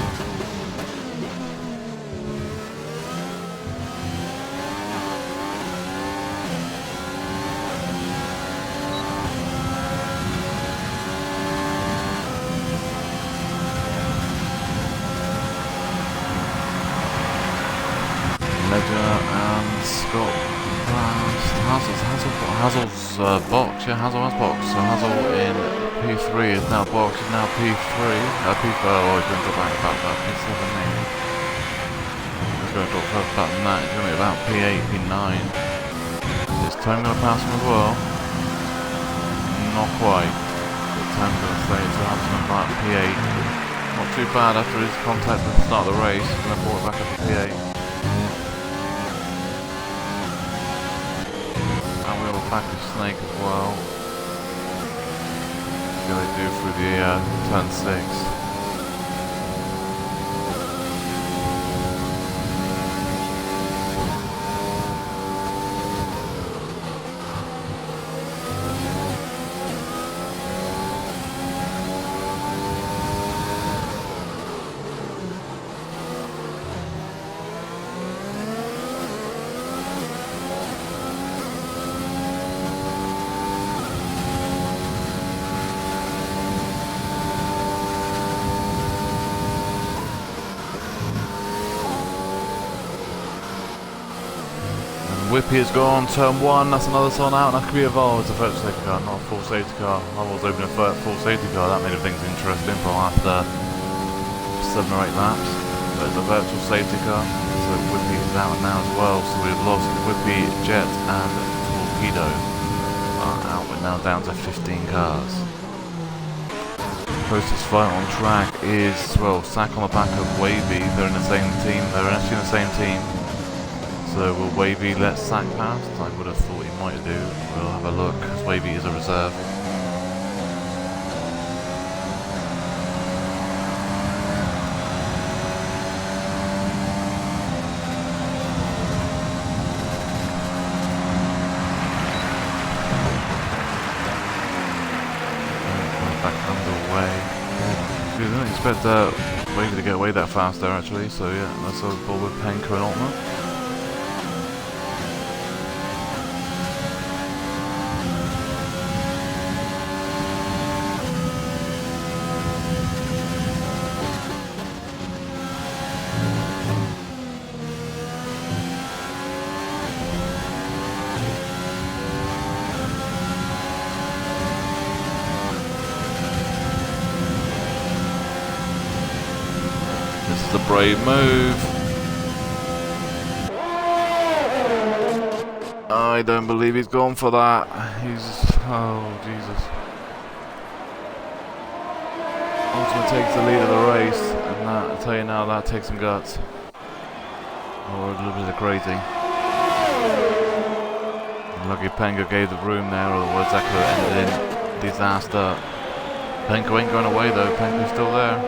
Hazel's box, yeah, Hazel has box, so Hazel in P3 is now boxed, is now P3, P4, oh, he's going to go back about P7 maybe. He's going to drop further back than that, he's going to be about P8, P9. Is Tome going to pass him as well? Not quite. But Tome's going to stay, so Hazel's about P8. Not too bad after his contact at the start of the race, he's going to brought it back up to P8. Back of Snake as well. What do they do through the turn 6? Whippy has gone, turn 1, that's another son out, and that could be a VAR. It's a virtual safety car, not a full safety car. I was opening a full safety car, that made things interesting for after 7 or 8 laps. But it's a virtual safety car, so Whippy is out now as well, so we've lost Whippy, Jet and Torpedo are out. We're now down to 15 cars. Closest fight on track is, well, Sack on the back of Wavy. They're in the same team, they're actually in the same team. So will Wavy let Sack pass? I would have thought he might do. We'll have a look, because Wavy is a reserve. Back underway. I didn't expect Wavy to get away that fast there actually, so yeah, let's have a ball with Penko and Ultima. the brave move. I don't believe he's gone for that. Oh Jesus. Ultimate takes the lead of the race, and that, I'll tell you now, that takes some guts. Or a little bit of crazy. Lucky Penko gave the room there, otherwise that could have ended in disaster. Penko ain't going away though, Penko's still there.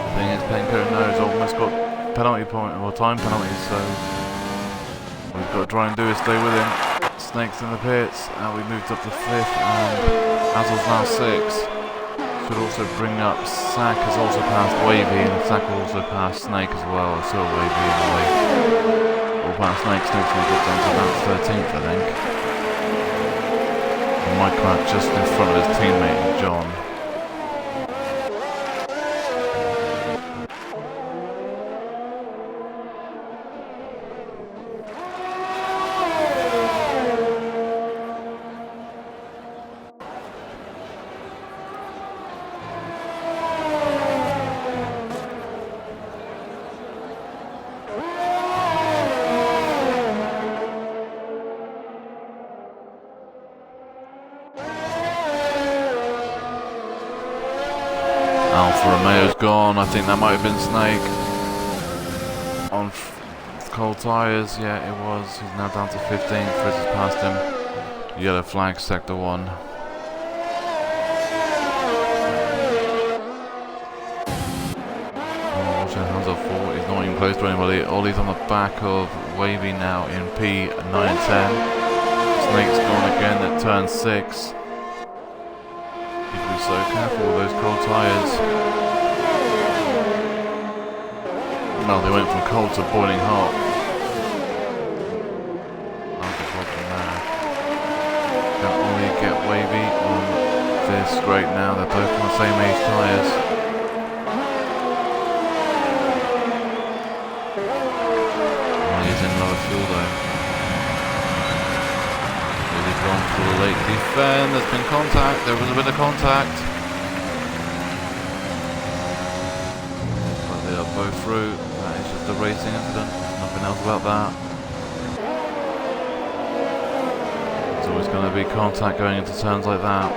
The thing is, Penko knows almost got penalty point or time penalties, so we've got to try and do is stay with him. Snake's in the pits, and we moved up to 5th, and Azul's now 6th. Should also bring up Sack has also passed Wavy, and Sack will also pass Snake as well. I saw Wavy in the way. We'll pass Snake, Snake's going to get down to about 13th, I think. And Mike Clark just in front of his teammate John. Alfa Romeo's gone. I think that might have been Snake on cold tyres. Yeah, it was. He's now down to 15th. Frizz has passed him. Yellow flag, sector 1. Watching hands off 4. He's not even close to anybody. Ollie's on the back of Wavy now in P910. Snake's gone again at turn 6. So careful with those cold tyres. Well, they went from cold to boiling hot. That's the problem there. Can Ollie get Wavy on this? Great now, they're both on the same age tyres. Ollie's in lower fuel though. Gone for the late defend. There's been contact. There was a bit of contact. But they are both through. That is just a racing incident. There's nothing else about that. There's always going to be contact going into turns like that.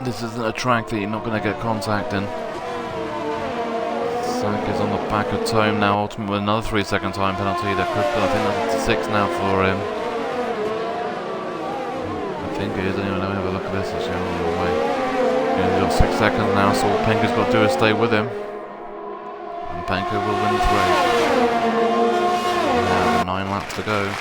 This isn't a track that you're not going to get contact in. Sack is on the back of Tome now, ultimately with another 3-second time penalty. There could be, I think that's 6 now for him. I think it is. Anyway, let me have a look at this. It's going the wrong way. Yeah, he's got 6 seconds now, so all Penko's got to do is stay with him. And Penko will win this race. Now 9 laps to go.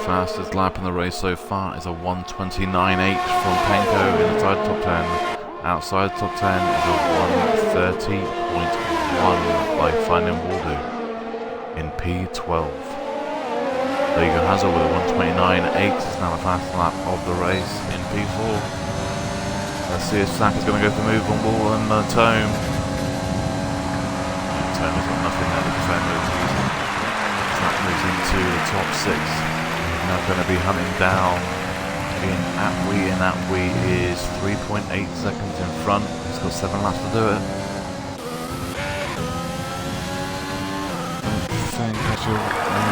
Fastest lap in the race so far is a 1:29.8 from Penko inside top 10. Outside top 10 is a 1:30.1 by Finding Waldo in P12. There you go, Hazel with a 1:29.8 is now the fastest lap of the race in P4. Let's see if Sack is going to go for move on ball and Tome. Tome has got nothing there to defend with. Sack moves into the top 6. Now going to be hunting down in Atwee, and Atwee is 3.8 seconds in front. He's got 7 laps to do it. I think I should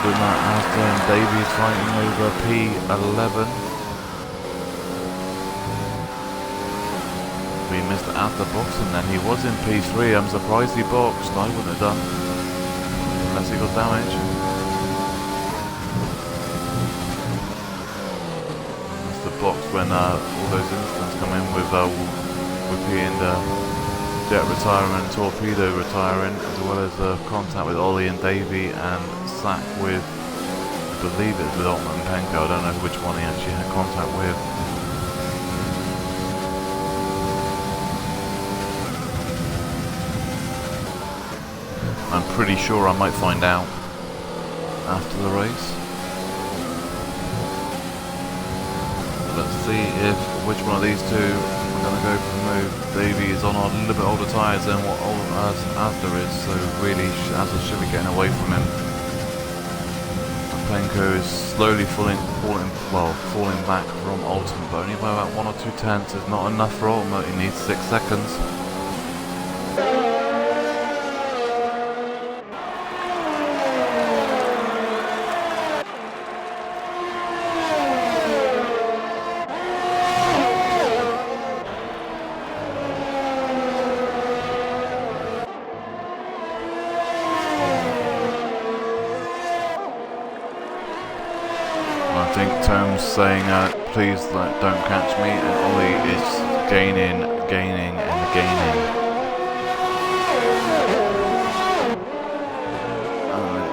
do that after, and Davies fighting over P11. We missed the after boxing then. He was in P3. I'm surprised he boxed. I wouldn't have done unless he got damage. Box when all those incidents come in with P and Jet retiring, Torpedo retiring, as well as contact with Ollie and Davey, and Sack with, I believe it's with Altman and Penko. I don't know which one he actually had contact with. I'm pretty sure I might find out after the race. Let's see if which one of these two are going to go for the move. Davey is on a little bit older tyres than what Asda is, so really Asda should be getting away from him. Penko is slowly falling back from Ultimate, but only by about 1 or 2 tenths. Is not enough for Ultimate. He needs 6 seconds. I think Tom's saying, please don't catch me, and Ollie is gaining.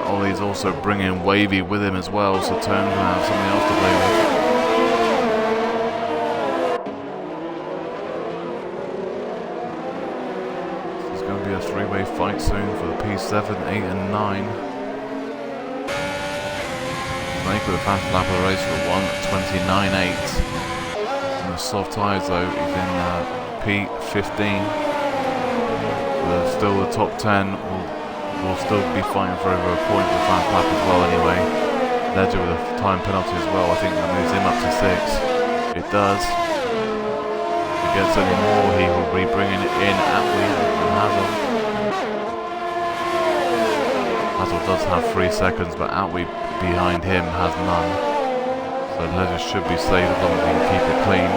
Ollie's also bringing Wavy with him as well, so Tom's going to have something else to play with. This is going to be a 3-way fight soon for the P7, 8 and 9. With a fast lap of the race for 1:29.8. On the soft tyres though, he's in P15. Still the top 10 will still be fighting for over a point for fast lap as well anyway. Ledger with a time penalty as well. I think that moves him up to 6. It does. If he gets any more, he will be bringing it in Atwee and Hazel. Hazel does have 3 seconds, but Atwee behind him has none, so Ledger should be saved as long as he can keep it clean.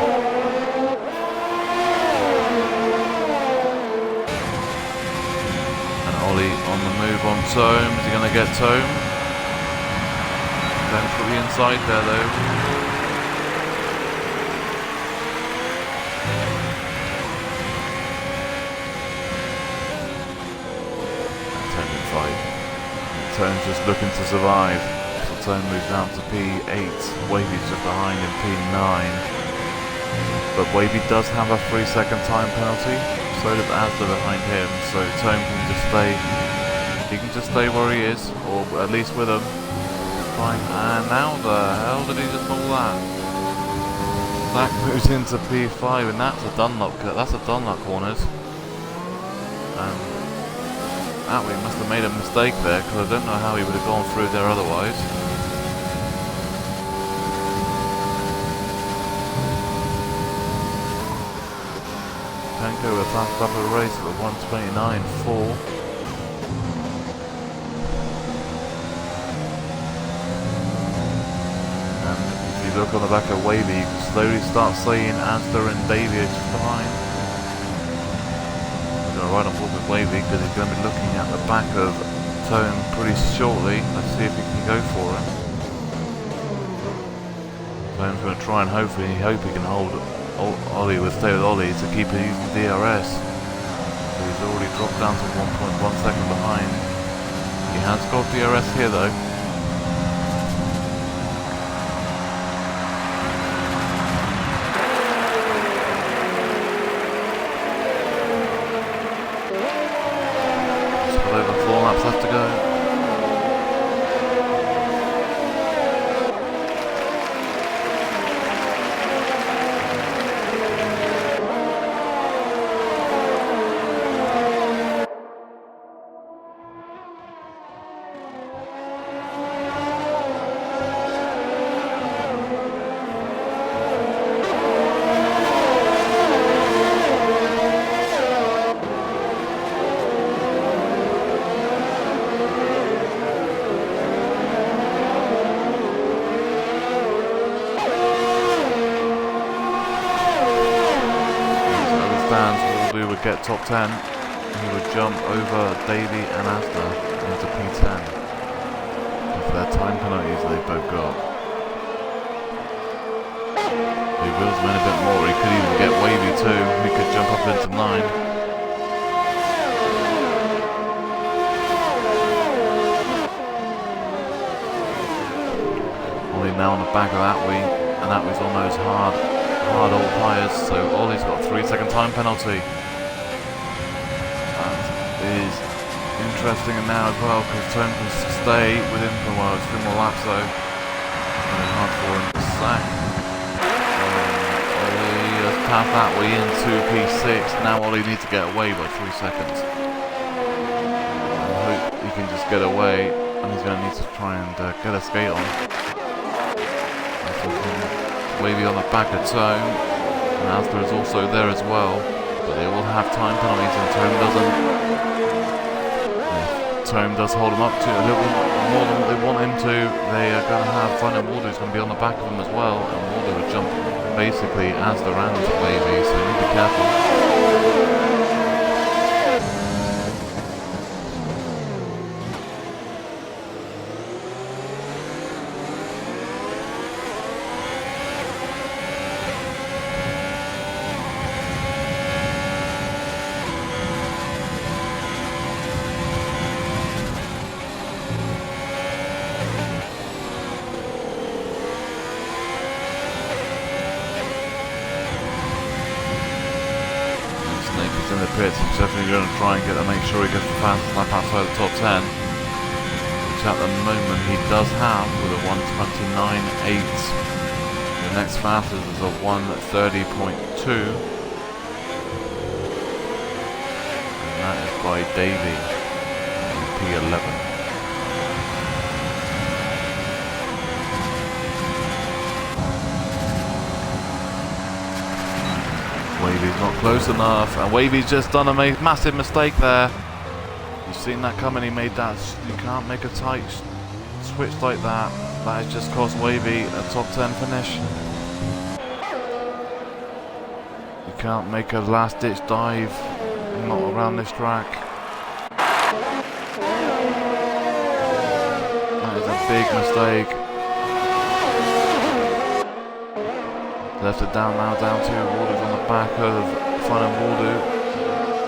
And Ollie on the move on Tome. Is he going to get Tome? Don't put the inside there though. 10 and 5. Tome's just looking to survive. Tone moves down to P8, Wavy's just behind in P9, but Wavy does have a 3-second time penalty, so does Asda behind him, so Tone can just stay where he is, or at least with him. Fine, and now the hell did he just pull that? Zach moves into P5, and that's a Dunlop corners. Atwee must have made a mistake there, because I don't know how he would have gone through there otherwise. Penko with a fast lap of the race at 1:29.4. And if you look on the back of Wavy, you can slowly start seeing Asda and Davey are just behind. He's going to ride on board with Wavy because he's going to be looking at the back of Tone pretty shortly. Let's see if he can go for it. Tone's going to try and hope he can hold Ollie will stay with Ollie to keep using DRS. So he's already dropped down to 1.1 second behind. He has got DRS here though. Still over 4 laps left to go. Will would get top 10, he would jump over Davey and Asda into P10 with their time penalties they've both got. If he wheels them in a bit more, he could even get Wavy too. He could jump up into 9. Ollie now on the back of Atwee, and Atwee's on those hard old tyres, so Ollie's got a 3-second time penalty. That is interesting now as well, because Tone can stay with him for 3 more laps though. Very hard for him. Zach passed Atwee into P6. Now Ollie needs to get away by 3 seconds. I hope he can just get away, and he's going to need to try and get a skate on. Wavy on the back of Tome, and Asda is also there as well, but they all have time penalties and Tome doesn't. If Tome does hold him up to a little bit more than what they want him to, they are going to have Fun and Waldo who's going to be on the back of him as well, and Waldo would jump basically Asda and Wavy, so you need to be careful. In the pits, he's definitely going to try and make sure he gets the fastest lap outside the top 10, which at the moment he does have with a 1:29.8. The next fastest is a 1:30.2, and that is by Davey in P11. Wavy's not close enough, and Wavy's just done a massive mistake there. You've seen that coming, he made that. You can't make a tight switch like that. That has just cost Wavy a top 10 finish. You can't make a last ditch dive, not around this track. That is a big mistake. Left it down now, down to Waldo's on the back of Fun and Waldo.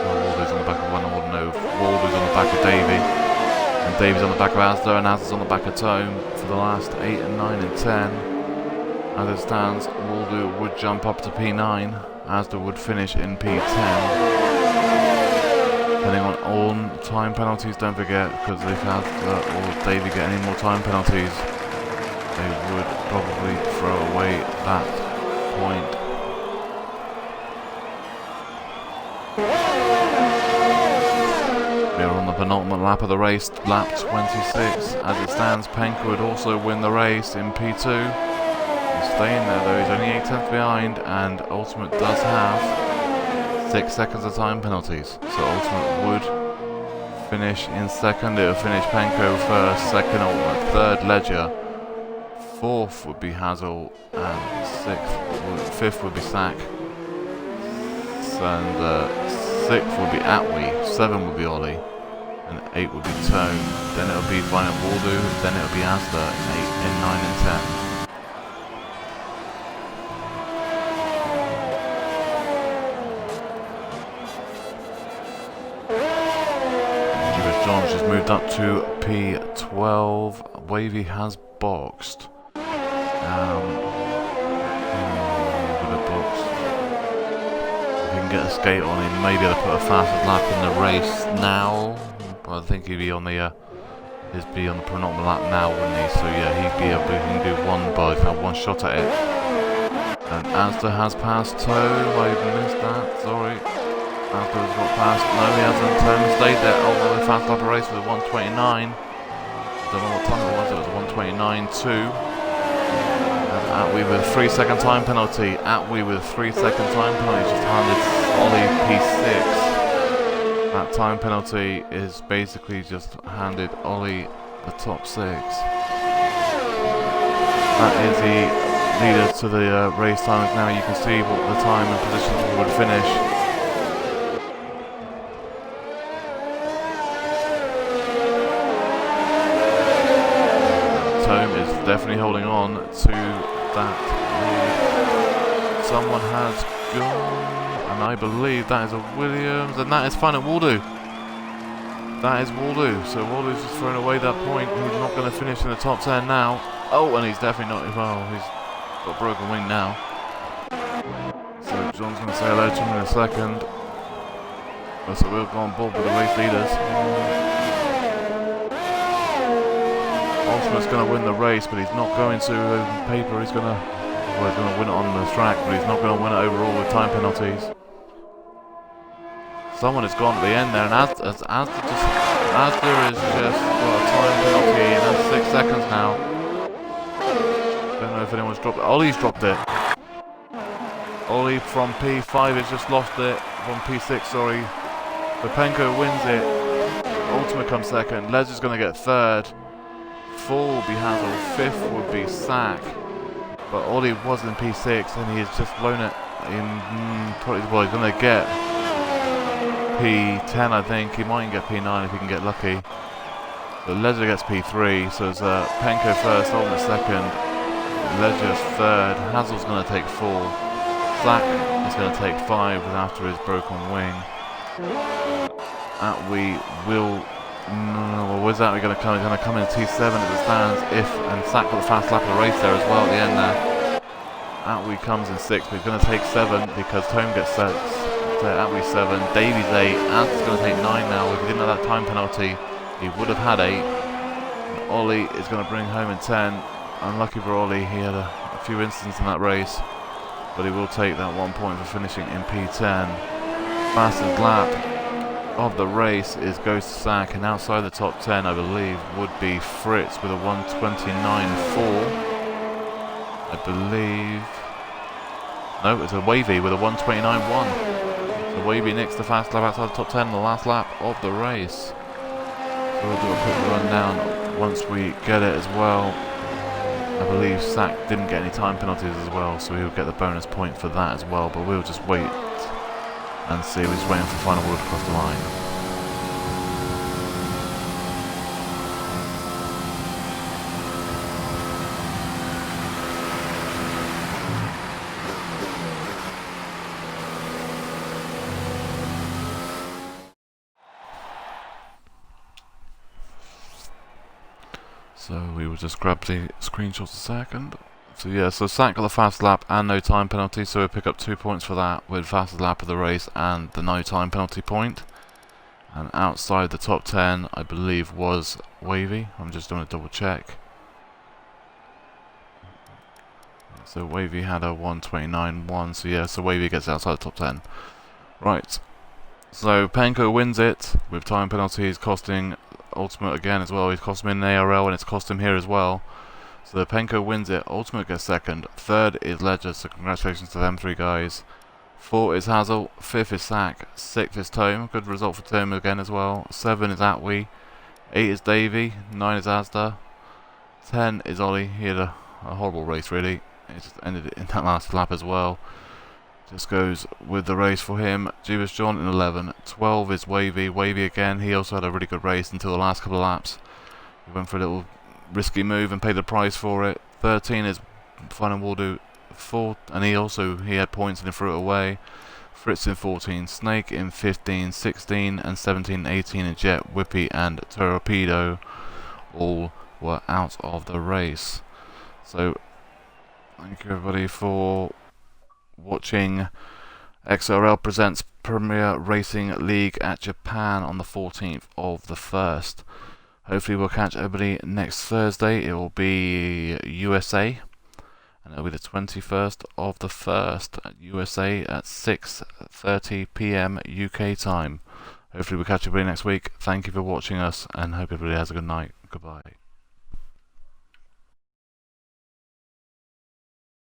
No, Waldo's on the back of Fun and Waldo, no, Waldo's on the back of Davey. And Davey's on the back of Asda, and Asda's on the back of Tome for the last 8 and 9 and 10. As it stands, Waldo would jump up to P9, Asda would finish in P10. Depending on time penalties, don't forget, because if Asda or Davey get any more time penalties, they would probably throw away that point. We're on the penultimate lap of the race, lap 26. As it stands, Penka would also win the race in P2. He's staying there though, he's only 8 tenths behind, and Ultimate does have 6 seconds of time penalties. So Ultimate would finish in second, it will finish Penko first, second Ultimate, third Ledger, fourth would be Hazel, and fifth would be Sack, and sixth would be Atwee, 7 would be Ollie, and 8 would be Tone. Then it would be Final Waldo, then it would be Asda in 9 and 10. Jewish John's just moved up to P12. Wavy has boxed. Get a skate on him, maybe they'll put a fastest lap in the race now, but I think he'd be on the penultimate lap now, wouldn't he? So yeah, he'd be able to do one shot at it. And Asda has passed Toe. I missed that, sorry. Asda's got past, no he hasn't. Toe stayed there. Oh, the fast lap of race was 1:29. Don't know what time it was 1:29.2. Atwee with a 3 second time penalty. Atwee with a 3 second time penalty just handed Ollie P6. That time penalty is basically just handed Ollie the top 6. That is the leader to the race times now. You can see what the time and position would finish. Tome is definitely holding on to that lead. Someone has gone, and I believe that is a Williams, and that is Final Waldo. That is Waldo. So Waldo's just thrown away that point. He's not going to finish in the top 10 now. Oh, and he's definitely not. Well, he's got a broken wing now. So John's going to say hello to him in a second. So we'll go on board with the race leaders. Ultimate's going to win the race, but he's not going to on paper. He's going to Well, he's going to win it on the track, but he's not going to win it overall with time penalties. Someone has gone at the end there, and Asda is just got a time penalty, and that's 6 seconds now. Don't know if anyone's dropped it. Ollie's dropped it. Ollie from P5 has just lost it. From P6, sorry. Lepenko wins it. Ultimate comes second. Ledger's going to get third. 4 would be Hazel. 5th would be Sack. But Ollie was in P6 and he has just blown it in. Well, he's going to get P10, I think. He might get P9 if he can get lucky. But Ledger gets P3, so it's Penko first, Ultimate second. Ledger's third. Hazel's going to take 4. Sack is going to take 5 after his broken wing. Atwee will. No, where's Atwee going to come? He's going to come in T7 as it stands. And Sack got the fast lap of the race there as well at the end there. Atwee comes in 6th, but he's going to take 7 because Tome gets set. So Atwee 7, Davies 8. Ant's going to take 9 now. If he didn't have that time penalty, he would have had 8. And Ollie is going to bring home in 10. Unlucky for Ollie, he had a few incidents in that race. But he will take that 1 point for finishing in P10. Fastest lap of the race is goes to Sack, and outside the top 10 I believe would be Fritz with a 1:29.4. I believe. No, it's a Wavy with a 1:29.1. So Wavy nicks the fast lap outside the top 10 in the last lap of the race. So we'll do a quick rundown once we get it as well. I believe Sack didn't get any time penalties as well, so he'll get the bonus point for that as well, but we'll just wait and see. We're just waiting for the final word across the line. So we will just grab the screenshots a second. So yeah, so Sack got the fast lap and no time penalty, so we'll pick up 2 points for that with fastest lap of the race and the no time penalty point. And outside the top 10, I believe, was Wavy. I'm just doing a double check. So Wavy had a 1:29.1, so yeah, so Wavy gets outside the top 10. Right, so Penko wins it with time penalties costing Ultimate again as well. He's cost him in ARL and it's cost him here as well. So Penko wins it. Ultimate gets second. 3rd is Ledger, so congratulations to them 3 guys. 4 is Hazel. 5th is Sack. 6th is Tome. Good result for Tome again as well. 7 is Atwee. 8 is Davey. 9 is Asda. 10 is Ollie. He had a horrible race really. It just ended in that last lap as well. Just goes with the race for him. Jeebus John in 11. 12 is Wavy. Wavy again. He also had a really good race until the last couple of laps. He went for a little risky move and paid the price for it. 13 is Final Waldo 4, and he had points and he threw it away. Fritz in 14, Snake in 15, 16 and 17, 18 in Jet, Whippy and Torpedo all were out of the race. So thank you everybody for watching XRL presents Premier Racing League at Japan on the 14th of the 1st. Hopefully we'll catch everybody next Thursday. It will be USA, and it'll be the 21st of the 1st at USA at 6:30 PM UK time. Hopefully we'll catch everybody next week. Thank you for watching us, and hope everybody has a good night. Goodbye.